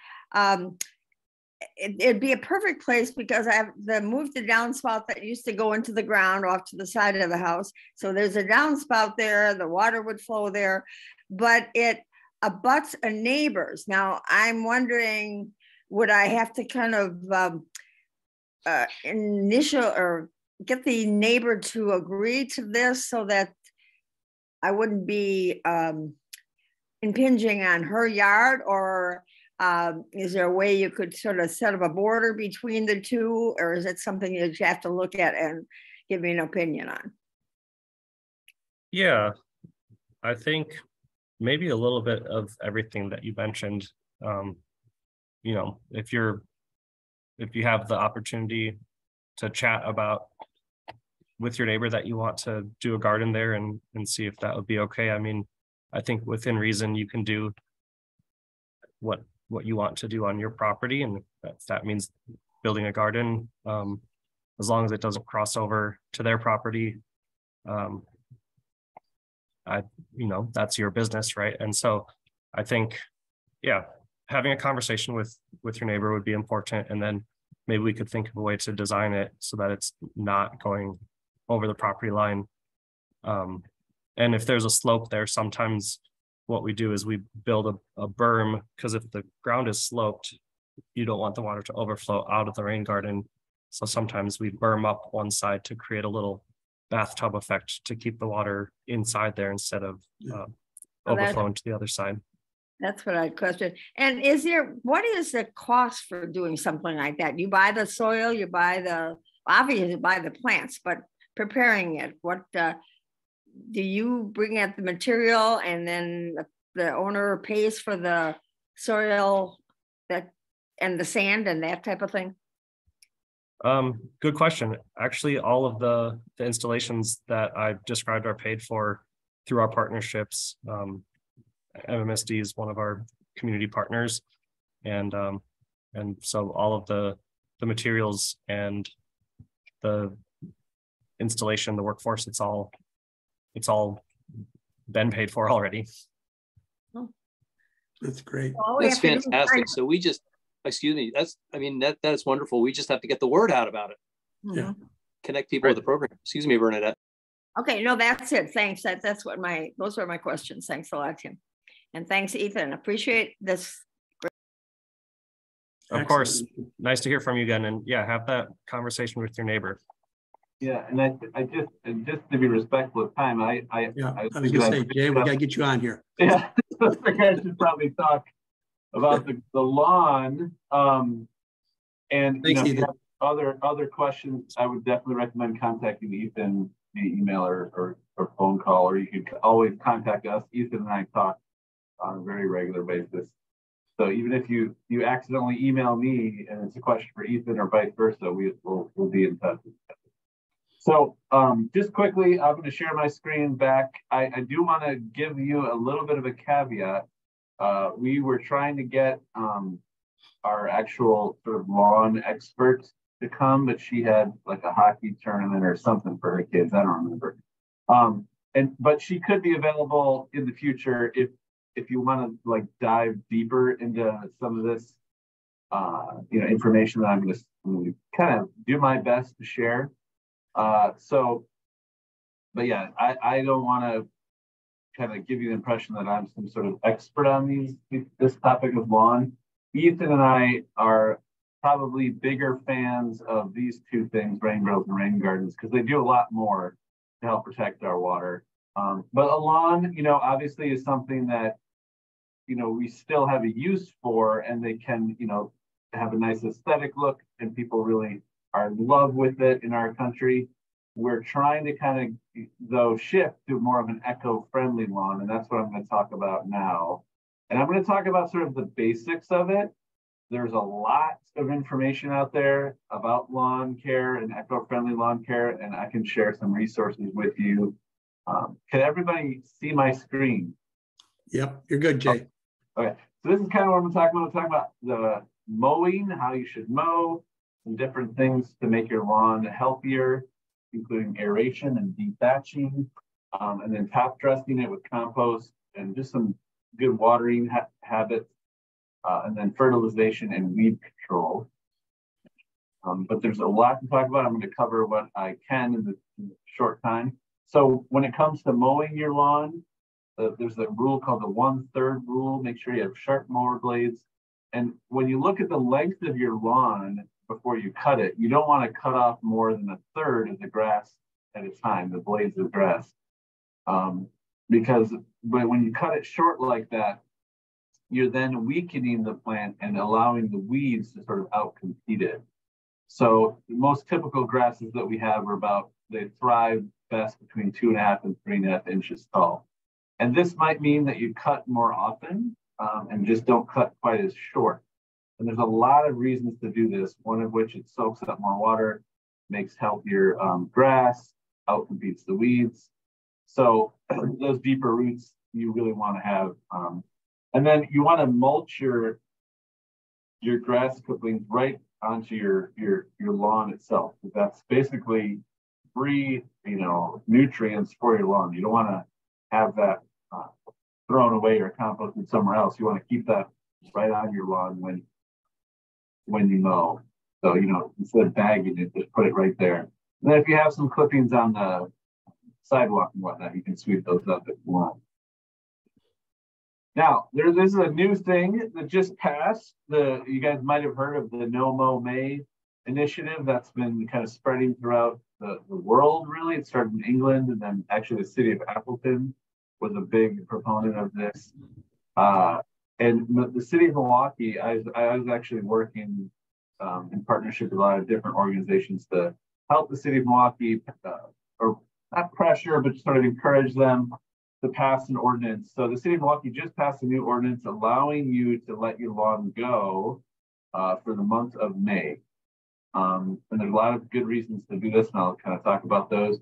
it'd be a perfect place because I have moved the downspout that used to go into the ground off to the side of the house. So there's a downspout there, the water would flow there, but it abuts a neighbor's. Now I'm wondering, would I have to kind of initial or get the neighbor to agree to this so that I wouldn't be impinging on her yard, or is there a way you could sort of set up a border between the two, or is it something you have to look at and give me an opinion on? Yeah, I think maybe a little bit of everything that you mentioned. You know, if you have the opportunity to chat about with your neighbor that you want to do a garden there and see if that would be okay. I mean, I think within reason you can do what you want to do on your property, and if that means building a garden, as long as it doesn't cross over to their property, you know, that's your business, right? And so I think, yeah, having a conversation with your neighbor would be important, and then maybe we could think of a way to design it so that it's not going over the property line. And if there's a slope there, sometimes what we do is we build a berm, because if the ground is sloped, you don't want the water to overflow out of the rain garden. So sometimes we berm up one side to create a little bathtub effect to keep the water inside there instead of overflowing to the other side. That's what I questioned. And what is the cost for doing something like that? You buy the soil, you buy obviously you buy the plants, but preparing it, what do you bring out the material and then the owner pays for the soil and the sand and that type of thing? Good question. Actually, all of the installations that I described are paid for through our partnerships. MMSD is one of our community partners, and so all of the materials and the installation, the workforce, it's all been paid for already. Oh, that's great. That's fantastic. So we just, excuse me, that's wonderful. We just have to get the word out about it. Yeah. Connect people with the program. Excuse me, Bernadette. Okay, no, that's it. Thanks. Those were my questions. Thanks a lot, Tim. And thanks, Ethan. Appreciate this. Of course. Nice to hear from you again. And yeah, have that conversation with your neighbor. Yeah, and I just to be respectful of time, I was gonna say, Jay, we gotta get you on here. Yeah, I think I should probably talk about the lawn. And Thanks, if you Ethan. have other questions, I would definitely recommend contacting Ethan via email or phone call, or you could always contact us. Ethan and I talk on a very regular basis. So even if you accidentally email me and it's a question for Ethan or vice versa, we'll be in touch. So just quickly, I'm going to share my screen back. I do want to give you a little bit of a caveat. We were trying to get our actual sort of lawn expert to come, but she had like a hockey tournament or something for her kids. I don't remember. But she could be available in the future if you want to like dive deeper into some of this information that I'm going to kind of do my best to share. But yeah, I don't want to kind of give you the impression that I'm some sort of expert on this topic of lawn. Ethan and I are probably bigger fans of these two things, rain grills and rain gardens, because they do a lot more to help protect our water. But a lawn, obviously is something that, we still have a use for, and they can, have a nice aesthetic look, and people really are in love with it in our country. We're trying to kind of, though, shift to more of an eco-friendly lawn, and that's what I'm going to talk about now. And I'm going to talk about sort of the basics of it. There's a lot of information out there about lawn care and eco-friendly lawn care, and I can share some resources with you. Can everybody see my screen? Yep, you're good, Jay. Okay, so this is kind of what I'm talking about. I'm talking about the mowing, how you should mow, some different things to make your lawn healthier, including aeration and dethatching, and then top dressing it with compost and just some good watering habits, and then fertilization and weed control. But there's a lot to talk about. I'm going to cover what I can in the short time. So when it comes to mowing your lawn, there's a rule called the 1/3 rule. Make sure you have sharp mower blades. And when you look at the length of your lawn before you cut it, you don't want to cut off more than 1/3 of the grass at a time, the blades of grass. Because when you cut it short like that, you're then weakening the plant and allowing the weeds to sort of outcompete it. So the most typical grasses that we have they thrive best between 2.5 and 3.5 inches tall. And this might mean that you cut more often and just don't cut quite as short. And there's a lot of reasons to do this, one of which it soaks up more water, makes healthier grass, outcompetes the weeds. So those deeper roots you really want to have. And then you want to mulch your grass clippings right onto your lawn itself. That's basically free, nutrients for your lawn. You don't want to have that thrown away or composted somewhere else. You want to keep that right on your lawn when you mow. So, instead of bagging it, just put it right there. And then if you have some clippings on the sidewalk and whatnot, you can sweep those up if you want. Now, this is a new thing that just passed. You guys might have heard of the No Mow May initiative that's been kind of spreading throughout the world, really. It started in England, and then actually the city of Appleton was a big proponent of this. And the city of Milwaukee, I was actually working in partnership with a lot of different organizations to help the city of Milwaukee, or not pressure, but sort of encourage them to pass an ordinance. So the city of Milwaukee just passed a new ordinance allowing you to let your lawn go for the month of May. And there's a lot of good reasons to do this, and I'll kind of talk about those.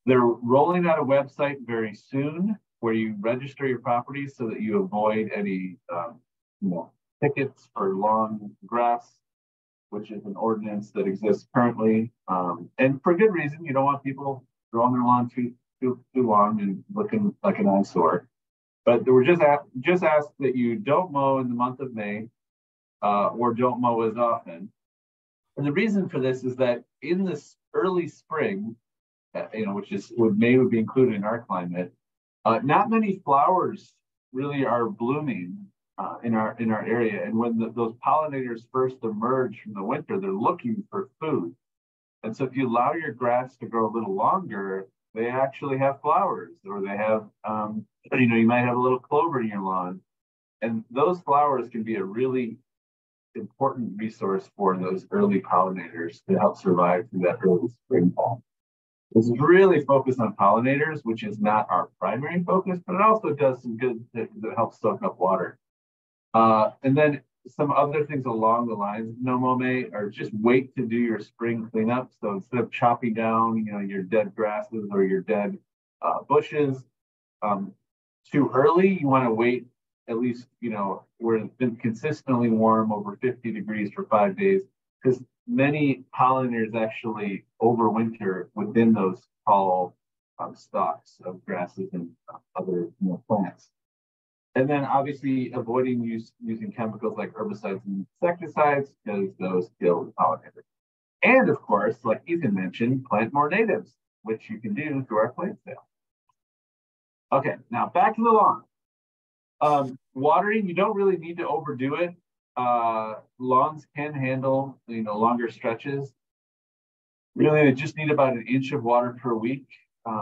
They're rolling out a website very soon where you register your property so that you avoid any tickets for lawn grass, which is an ordinance that exists currently. And for good reason, you don't want people growing their lawn too long and looking like an eyesore. But they were just asked that you don't mow in the month of May, or don't mow as often. And the reason for this is that in this early spring, which is what May would be included in our climate, not many flowers really are blooming in our area. And when those pollinators first emerge from the winter, they're looking for food. And so if you allow your grass to grow a little longer, they actually have flowers, or they have, you might have a little clover in your lawn. And those flowers can be a really important resource for those early pollinators to help survive through that early spring fall. This is really focused on pollinators, which is not our primary focus, but it also does some good that helps soak up water. And then some other things along the lines of no mow are just wait to do your spring cleanup. So instead of chopping down, your dead grasses or your dead bushes too early, you want to wait at least, where it's been consistently warm over 50 degrees for 5 days, because many pollinators actually overwinter within those tall stalks of grasses and other plants. And then obviously avoiding using chemicals like herbicides and insecticides, because those kill the pollinators. And of course, like Ethan mentioned, plant more natives, which you can do through our plant sale. Okay, now back to the lawn. Watering, you don't really need to overdo it. Lawns can handle, longer stretches. Really, they just need about 1 inch of water per week.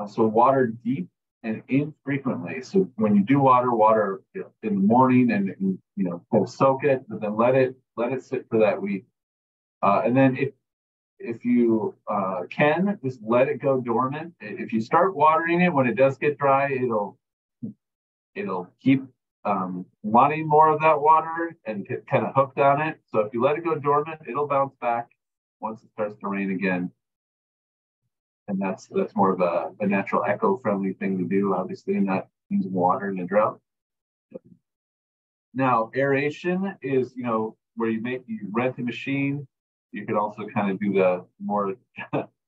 So water deep and infrequently. So when you do water in the morning and kind of soak it, but then let it sit for that week. And then if you can, just let it go dormant. If you start watering it when it does get dry, it'll keep wanting more of that water and get kind of hooked on it. So if you let it go dormant, it'll bounce back once it starts to rain again. And that's more of a natural eco-friendly thing to do, obviously, not using water in a drought. Now, aeration is, where you rent a machine. You could also kind of do the more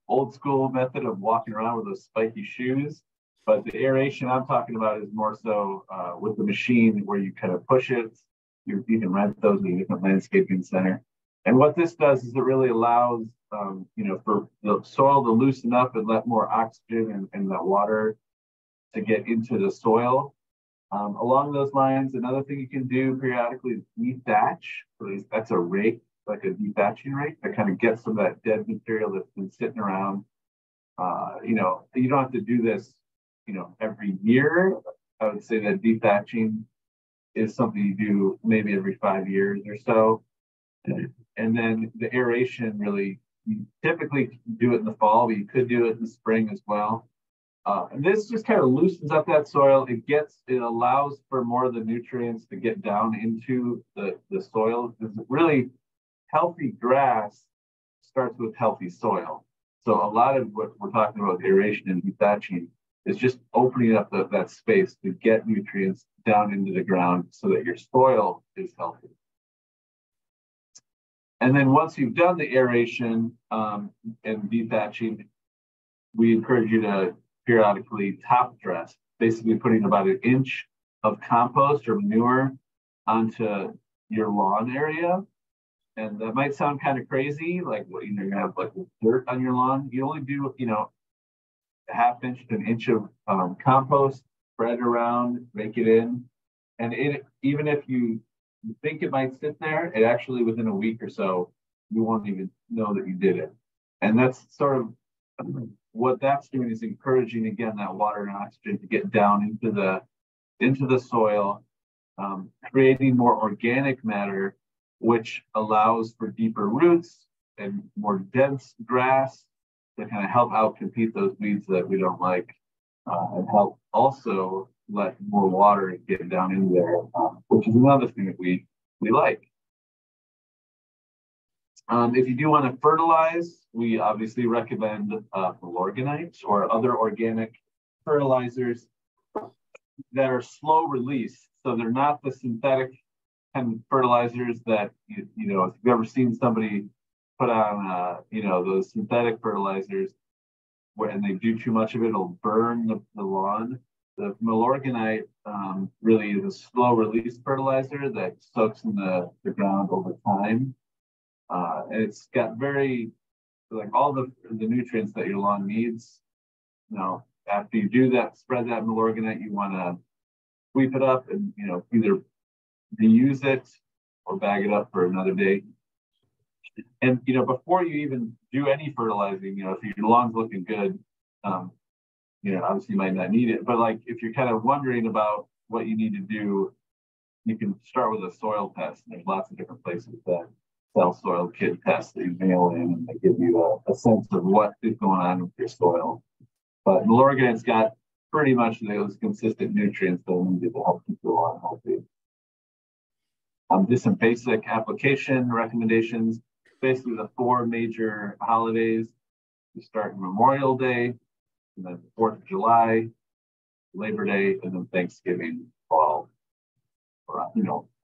old school method of walking around with those spiky shoes. But the aeration I'm talking about is more so with the machine, where you kind of push it. You can rent those in a different landscaping center. And what this does is it really allows, for the soil to loosen up and let more oxygen and that water to get into the soil. Along those lines, another thing you can do periodically is dethatch. That's a rake, like a dethatching rake, that kind of gets some of that dead material that's been sitting around. You don't have to do this, every year. I would say that dethatching is something you do maybe every 5 years or so. And then the aeration, really, you typically do it in the fall, but you could do it in the spring as well. And this just kind of loosens up that soil. It allows for more of the nutrients to get down into the soil. Because really healthy grass starts with healthy soil. So a lot of what we're talking about, aeration and dethatching, is just opening up that space to get nutrients down into the ground so that your soil is healthy. And then once you've done the aeration and dethatching, we encourage you to periodically top dress, basically putting about 1 inch of compost or manure onto your lawn area. And that might sound kind of crazy, like you're gonna have like dirt on your lawn. You only do, 1/2 inch to 1 inch of compost, spread around, rake it in. And even if you think it might sit there, it actually within a week or so, you won't even know that you did it. And that's sort of what that's doing, is encouraging, again, that water and oxygen to get down into the soil, creating more organic matter, which allows for deeper roots and more dense grass to kind of help out compete those weeds that we don't like, and help also let more water get down in there, which is another thing that we like. If you do want to fertilize, we obviously recommend Milorganite or other organic fertilizers that are slow release. So they're not the synthetic kind of fertilizers that, if you've ever seen somebody put on, those synthetic fertilizers, and they do too much of it, it'll burn the lawn. The Milorganite really is a slow release fertilizer that soaks in the ground over time. And it's got all the nutrients that your lawn needs. After you do that, spread that Milorganite, you want to sweep it up and, either reuse it or bag it up for another day. And, before you even do any fertilizing, if your lawn's looking good, obviously you might not need it. But if you're kind of wondering about what you need to do, you can start with a soil test. And there's lots of different places that sell soil kit tests that you mail in, and they give you a sense of what is going on with your soil. But Milorganite's got pretty much those consistent nutrients that are needed to help keep the lawn healthy. Just some basic application recommendations. Basically, the 4 major holidays. We start Memorial Day, and then 4th of July, Labor Day, and then Thanksgiving fall. Or,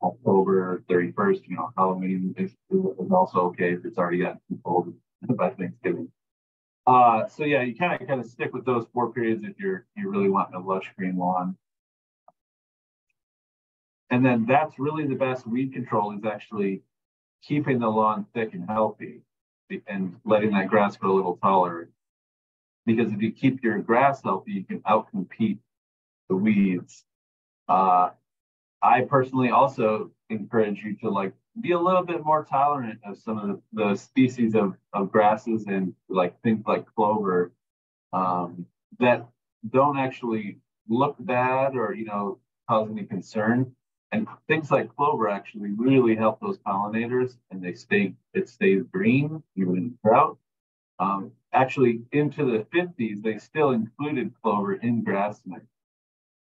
October 31st, Halloween is also okay if it's already gotten too cold by Thanksgiving. So yeah, you kind of stick with those 4 periods if you really want a lush green lawn. And then that's really the best weed control, is actually keeping the lawn thick and healthy and letting that grass grow a little taller. Because if you keep your grass healthy, you can outcompete the weeds. I personally also encourage you to be a little bit more tolerant of some of the species of grasses and things like clover that don't actually look bad or cause any concern. And things like clover actually really help those pollinators, and it stays green even in drought. Actually, into the 50s, they still included clover in grass mix.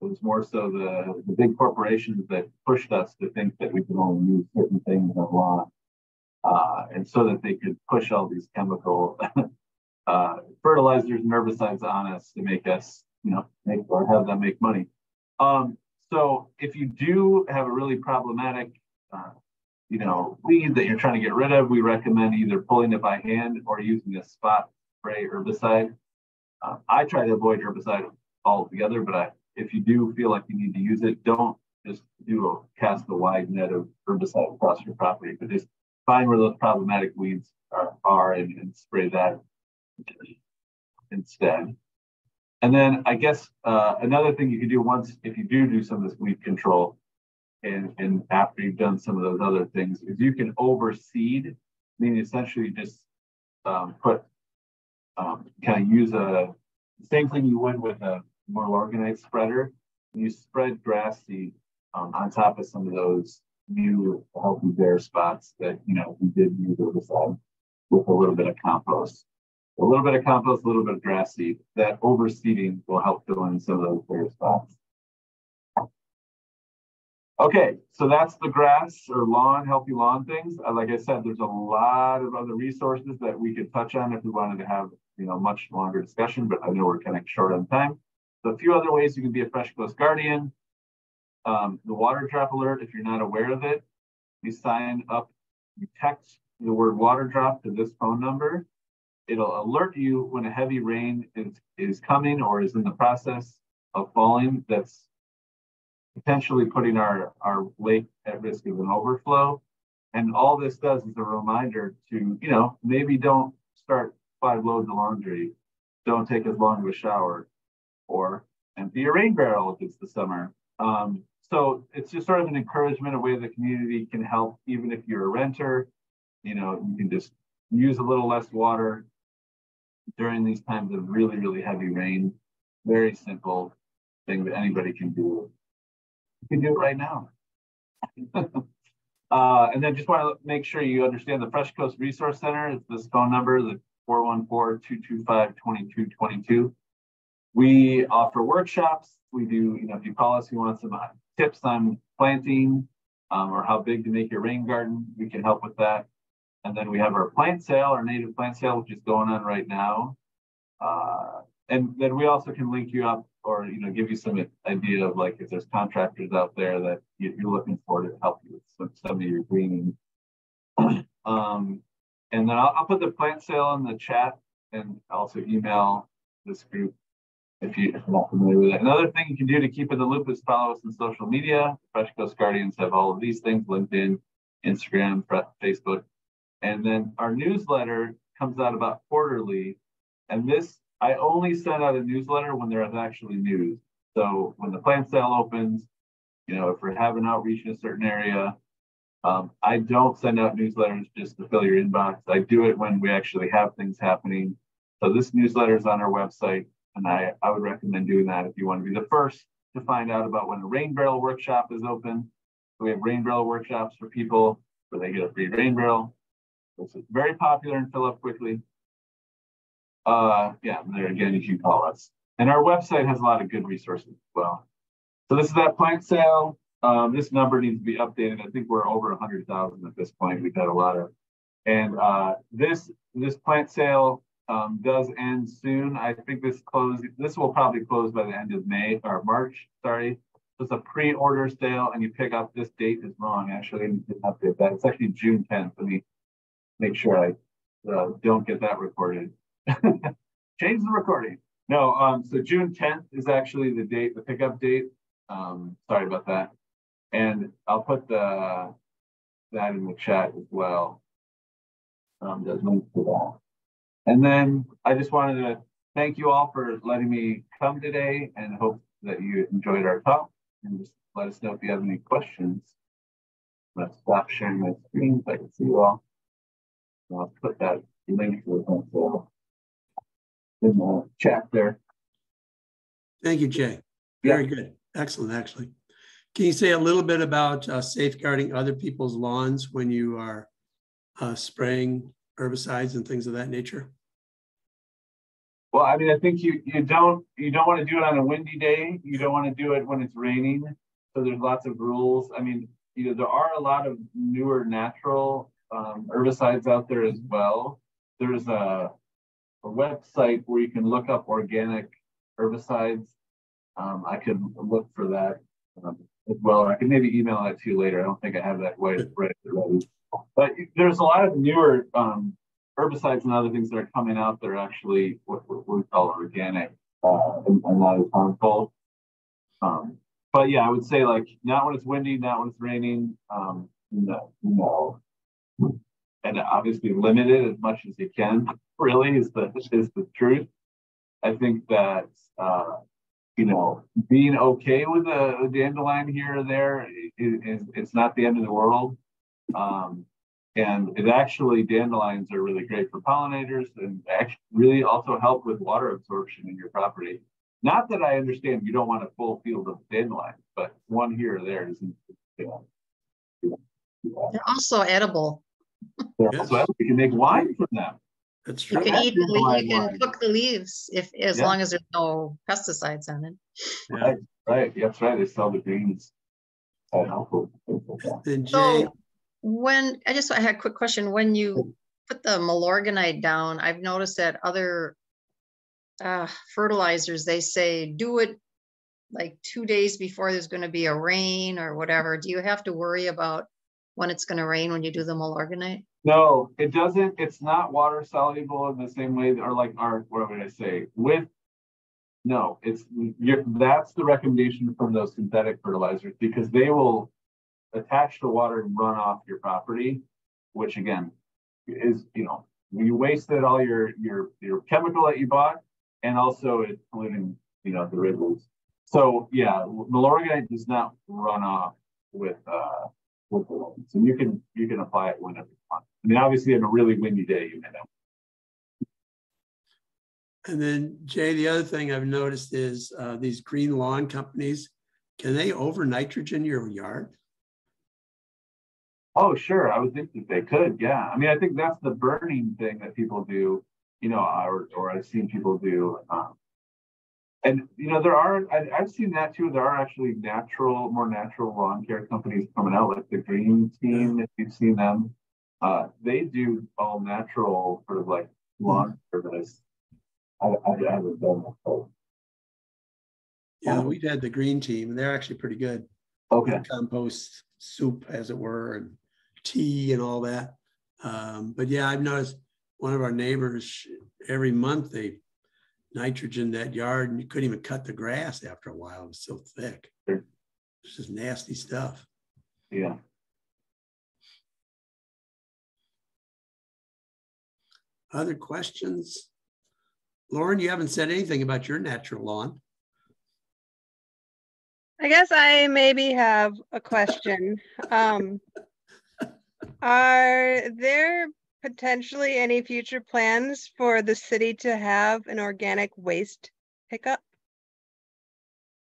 It was more so the big corporations that pushed us to think that we could only use certain things on lawn, and so that they could push all these chemical fertilizers and herbicides on us to make us, have them make money. So if you do have a really problematic, weed that you're trying to get rid of, we recommend either pulling it by hand or using a spot spray herbicide. I try to avoid herbicide altogether, but if you do feel like you need to use it, don't just cast a wide net of herbicide across your property, but just find where those problematic weeds are and spray that instead. And then I guess another thing you can do if you do some of this weed control, and after you've done some of those other things, is you can overseed, meaning essentially just use the same thing you would with a more organized spreader. You spread grass seed on top of some of those new healthy bare spots that we did use herbicide with a little bit of compost. A little bit of compost, a little bit of grass seed. That overseeding will help fill in some of those bare spots. Okay, so that's the grass or healthy lawn things. Like I said, there's a lot of other resources that we could touch on if we wanted to have much longer discussion, but I know we're kind of short on time. So a few other ways you can be a Fresh Coast Guardian. The water drop alert, if you're not aware of it, you sign up, you text the word water drop to this phone number. It'll alert you when a heavy rain is coming or is in the process of falling. That's potentially putting our lake at risk of an overflow. And all this does is a reminder to, maybe don't start 5 loads of laundry, don't take as long of a shower, or empty your rain barrel if it's the summer. So it's just sort of an encouragement, a way the community can help, even if you're a renter. You can just use a little less water during these times of really, really heavy rain. Very simple thing that anybody can do. You can do it right now. And then just want to make sure you understand the Fresh Coast Resource Center. It's this phone number, the 414-225-2222. We offer workshops. We do, if you call us, you want some tips on planting or how big to make your rain garden, we can help with that. And then we have our plant sale, our native plant sale, which is going on right now. And then we also can link you up or, give you some idea of if there's contractors out there that you're looking for to help you with some of your greening. And then I'll put the plant sale in the chat and also email this group if you're not familiar with it. Another thing you can do to keep in the loop is follow us on social media. Fresh Coast Guardians have all of these things: LinkedIn, Instagram, Facebook. And then our newsletter comes out about quarterly. And I only send out a newsletter when there is actually news. So when the plant sale opens, if we're having outreach in a certain area, I don't send out newsletters just to fill your inbox. I do it when we actually have things happening. So this newsletter is on our website, and I would recommend doing that if you want to be the first to find out about when a rain barrel workshop is open. So we have rain barrel workshops for people where they get a free rain barrel. It's very popular and fill up quickly. There again, you can call us. And our website has a lot of good resources as well. So this is that plant sale. This number needs to be updated. I think we're over 100,000 at this point. We've had a lot of, and this plant sale does end soon. I think this will probably close by the end of May or March. Sorry, it's a pre-order sale, and you pick up. This date is wrong. Actually, I need to update that. It's actually June 10th. Let me make sure I don't get that recorded. Change the recording. No, so June 10th is actually the date, the pickup date. Sorry about that. And I'll put that in the chat as well. There's links to that. And then I just wanted to thank you all for letting me come today, and hope that you enjoyed our talk. And just let us know if you have any questions. Let's stop sharing my screen so I can see you all. And I'll put that link to the in the chat there. Thank you, Jay. Very good. Excellent, actually. Can you say a little bit about safeguarding other people's lawns when you are spraying herbicides and things of that nature? Well, I mean, I think you don't want to do it on a windy day. You don't want to do it when it's raining. So there's lots of rules. I mean, there are a lot of newer natural herbicides out there as well. There's a website where you can look up organic herbicides. I can look for that as well. Or I can maybe email that to you later. I don't think I have that right ready. But there's a lot of newer herbicides and other things that are coming out that are actually what we call organic and not as harmful. But yeah, I would say like not when it's windy, not when it's raining. No. And obviously limit it as much as you can. Really is the truth. I think that being okay with a dandelion here or there it's not the end of the world. And it actually, dandelions are really great for pollinators and actually really also help with water absorption in your property. Not that I understand you don't want a full field of dandelions, but one here or there isn't. They're also edible. They're also edible. You can make wine from them. That's true. You can cook the leaves as long as there's no pesticides on it. Yeah. Right. That's right. They sell the greens. Then Jay, So I had a quick question. When you put the Milorganite down, I've noticed that other fertilizers, they say do it like 2 days before there's going to be a rain or whatever. Do you have to worry about when it's going to rain when you do the Milorganite? No, it doesn't. It's not water soluble in the same way, or like what would I say? That's the recommendation from those synthetic fertilizers, because they will attach to water and run off your property, which again is, you wasted all your chemical that you bought, and also it's polluting, the rivers. So yeah, Milorganite does not run off with the rain. So you can apply it whenever you want. I mean, obviously on a really windy day, you may not. and then Jay, the other thing I've noticed is these green lawn companies, can they over nitrogen your yard? Oh, sure. I would think that they could. Yeah. I mean, I think that's the burning thing that people do, or I've seen people do. And, I've seen that too. There are actually more natural lawn care companies coming out, like the Green Team, if you've seen them. They do all natural sort of like lawn service. I haven't done that before. Yeah, we've had the Green Team, and they're actually pretty good. Okay. Compost soup, as it were, and tea and all that. But yeah, I've noticed one of our neighbors, every month they nitrogen that yard, and you couldn't even cut the grass after a while. It was so thick. Sure. It's just nasty stuff. Yeah. Other questions? Lauren, you haven't said anything about your natural lawn. I guess I maybe have a question. Are there potentially any future plans for the city to have an organic waste pickup?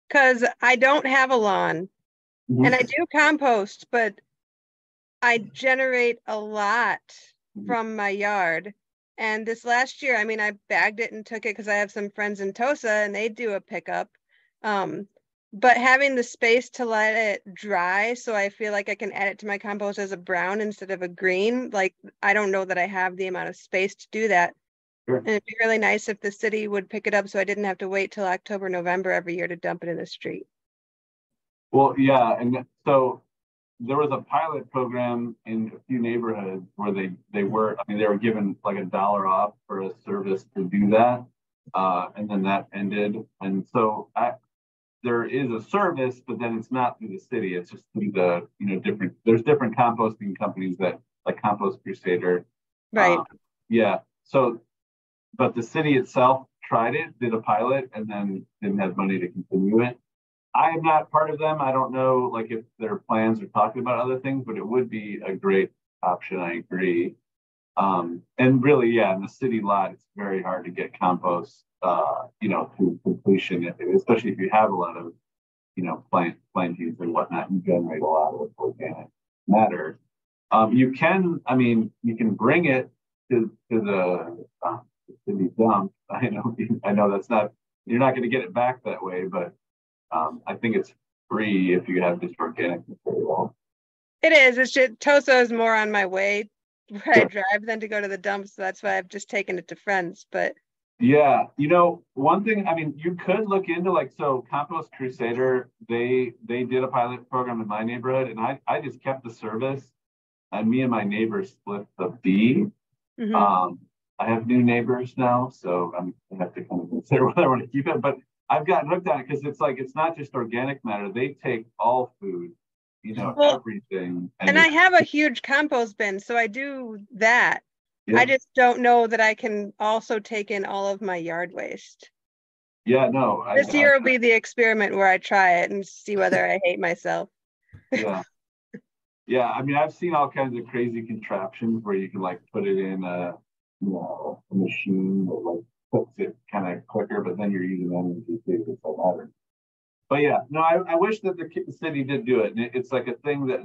Because I don't have a lawn and I do compost, but I generate a lot from my yard. And this last year, I bagged it and took it because I have some friends in Tosa and they do a pickup. but having the space to let it dry, so I feel like I can add it to my compost as a brown instead of a green. Like, I don't know that I have the amount of space to do that. Sure. And it'd be really nice if the city would pick it up so I didn't have to wait till October, November every year to dump it in the street. Well, yeah, and so there was a pilot program in a few neighborhoods where they were given like $1 off for a service to do that, and then that ended. And so there is a service, but then it's not through the city. It's just through the there's different composting companies that like Compost Crusader. Right. Yeah. So, but the city itself tried it, did a pilot, and then didn't have money to continue it. I am not part of them. I don't know like if their plans are talking about other things, but it would be a great option. I agree. And really, yeah, in the city lot, it's very hard to get compost, to completion, especially if you have a lot of, plantings and whatnot. You generate a lot of organic matter. You can bring it to the city dump. I know that's not, you're not going to get it back that way, but I think it's free if you have this organic material. It is. It's just Tosa is more on my way where I drive than to go to the dump, so that's why I've just taken it to friends. But yeah, one thing, you could look into Compost Crusader, they did a pilot program in my neighborhood, and I just kept the service, and me and my neighbors split the fee. mm-hmm. I have new neighbors now, so I have to kind of consider whether I want to keep it, but I've gotten hooked on it because it's not just organic matter. They take all food, everything. And I have a huge compost bin, so I do that. Yeah. I just don't know that I can also take in all of my yard waste. Yeah, no. This year will be the experiment where I try it and see whether I hate myself. Yeah. Yeah, I've seen all kinds of crazy contraptions where you can put it in a machine that puts it kind of quicker, but then you're using energy too. It's matter. But yeah, no, I wish that the city did do it. And it's like a thing that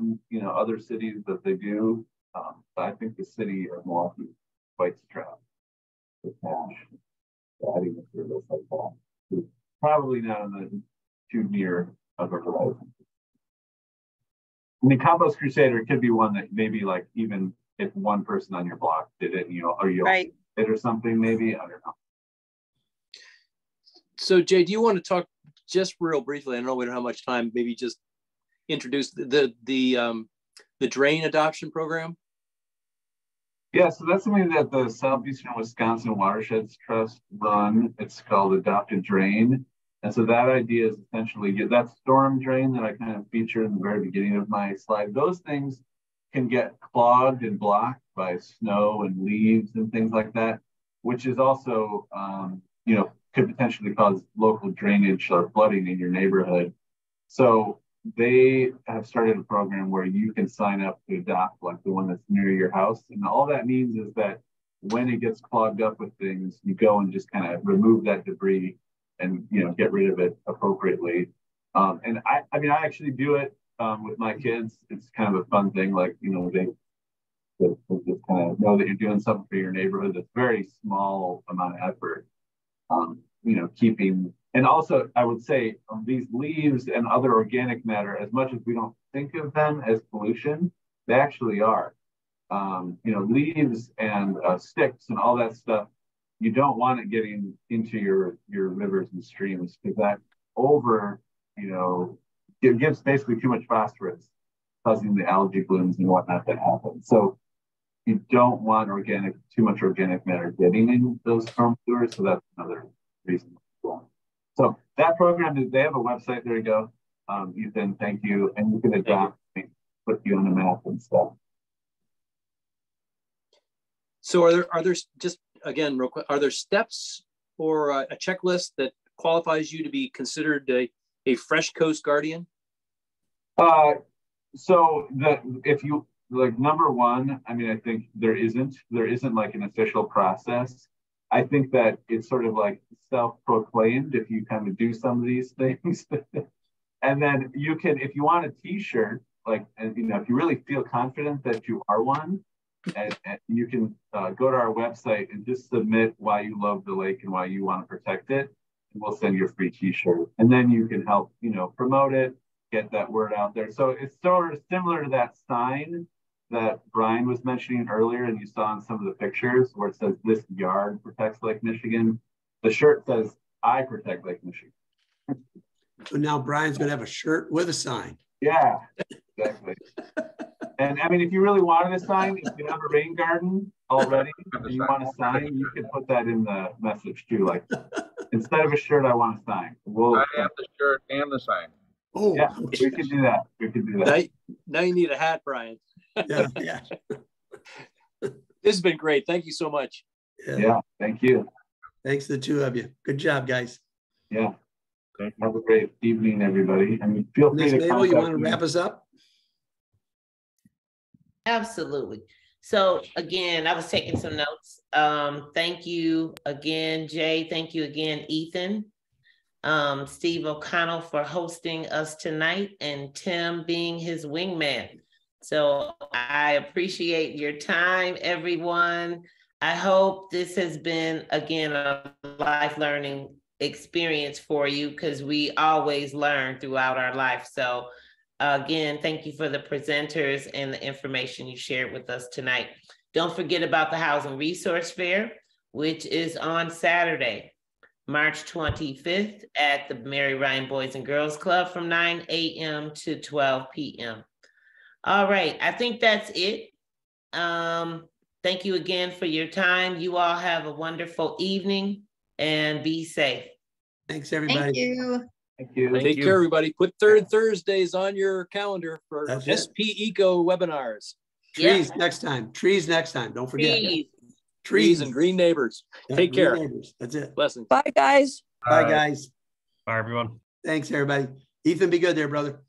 other cities that they do. But I think the city of Milwaukee is quite strapped for cash. Adding a service like that is probably not on the too near of a horizon. Compost Crusader could be one that maybe even if one person on your block did it, or you right. did or something, maybe, I don't know. So Jay, do you want to talk just real briefly? I know we don't have much time. Maybe just introduce the drain adoption program. Yeah, so that's something that the Southeastern Wisconsin Watersheds Trust run. It's called Adopt a Drain. And so that idea is essentially that storm drain that I kind of featured in the very beginning of my slide. Those things can get clogged and blocked by snow and leaves and things like that, which is also, could potentially cause local drainage or flooding in your neighborhood. So they have started a program where you can sign up to adopt the one that's near your house. And all that means is that when it gets clogged up with things, you go and just kind of remove that debris and, get rid of it appropriately. And I actually do it with my kids. It's kind of a fun thing. They just kind of know that you're doing something for your neighborhood. That's very small amount of effort. Keeping, and also I would say these leaves and other organic matter, as much as we don't think of them as pollution, they actually are. Leaves and sticks and all that stuff, you don't want it getting into your rivers and streams because that it gives basically too much phosphorus, causing the algae blooms and whatnot that happen. So you don't want too much organic matter getting in those storm sewers. So that's another reason. So that program they have a website. There you go. Ethan, thank you. And you can adopt, put you on the map and stuff. So are there just, again, real quick, are there steps or a checklist that qualifies you to be considered a fresh coast guardian? So if you number one, I think there isn't an official process. I think that it's sort of self-proclaimed if you kind of do some of these things. And then you can, if you want a t-shirt, if you really feel confident that you are one, and you can go to our website and just submit why you love the lake and why you want to protect it. and we'll send you a free t-shirt. And then you can help, promote it, get that word out there. So it's sort of similar to that sign that Brian was mentioning earlier, and you saw in some of the pictures where it says "This yard protects Lake Michigan." The shirt says "I protect Lake Michigan." So now Brian's going to have a shirt with a sign. Yeah, exactly. And I mean, if you really wanted a sign, if you have a rain garden already and you want a sign, you can put that in the message too. Like, instead of a shirt, I want a sign. I have the shirt and the sign. Oh, yeah, we could do that. We could do that. Now you need a hat, Brian. Yeah, yeah. This has been great. Thank you so much. Yeah, thank you. Thanks to the two of you. Good job, guys. Yeah. Have a great evening, everybody. I mean, feel free Ms. to Mabel, you want to contact me. wrap us up? Absolutely. So again, I was taking some notes. Thank you again, Jay. Thank you again, Ethan. Steve O'Connell for hosting us tonight, and Tim being his wingman. So I appreciate your time, everyone. I hope this has been, again, a life learning experience for you, because we always learn throughout our life. So again, thank you for the presenters and the information you shared with us tonight. Don't forget about the Housing Resource Fair, which is on Saturday, March 25th at the Mary Ryan Boys and Girls Club from 9 a.m. to 12 p.m. All right, I think that's it. Thank you again for your time. You all have a wonderful evening and be safe. Thanks, everybody. Thank you. Thank you. Take care, everybody. Put third Thursdays on your calendar for SP Eco webinars. Trees next time. Trees next time. Don't forget. Trees and green neighbors. Yeah, Take green care. Neighbors. That's it. Blessings. Bye, guys. Bye, guys. Bye, everyone. Thanks, everybody. Ethan, be good there, brother.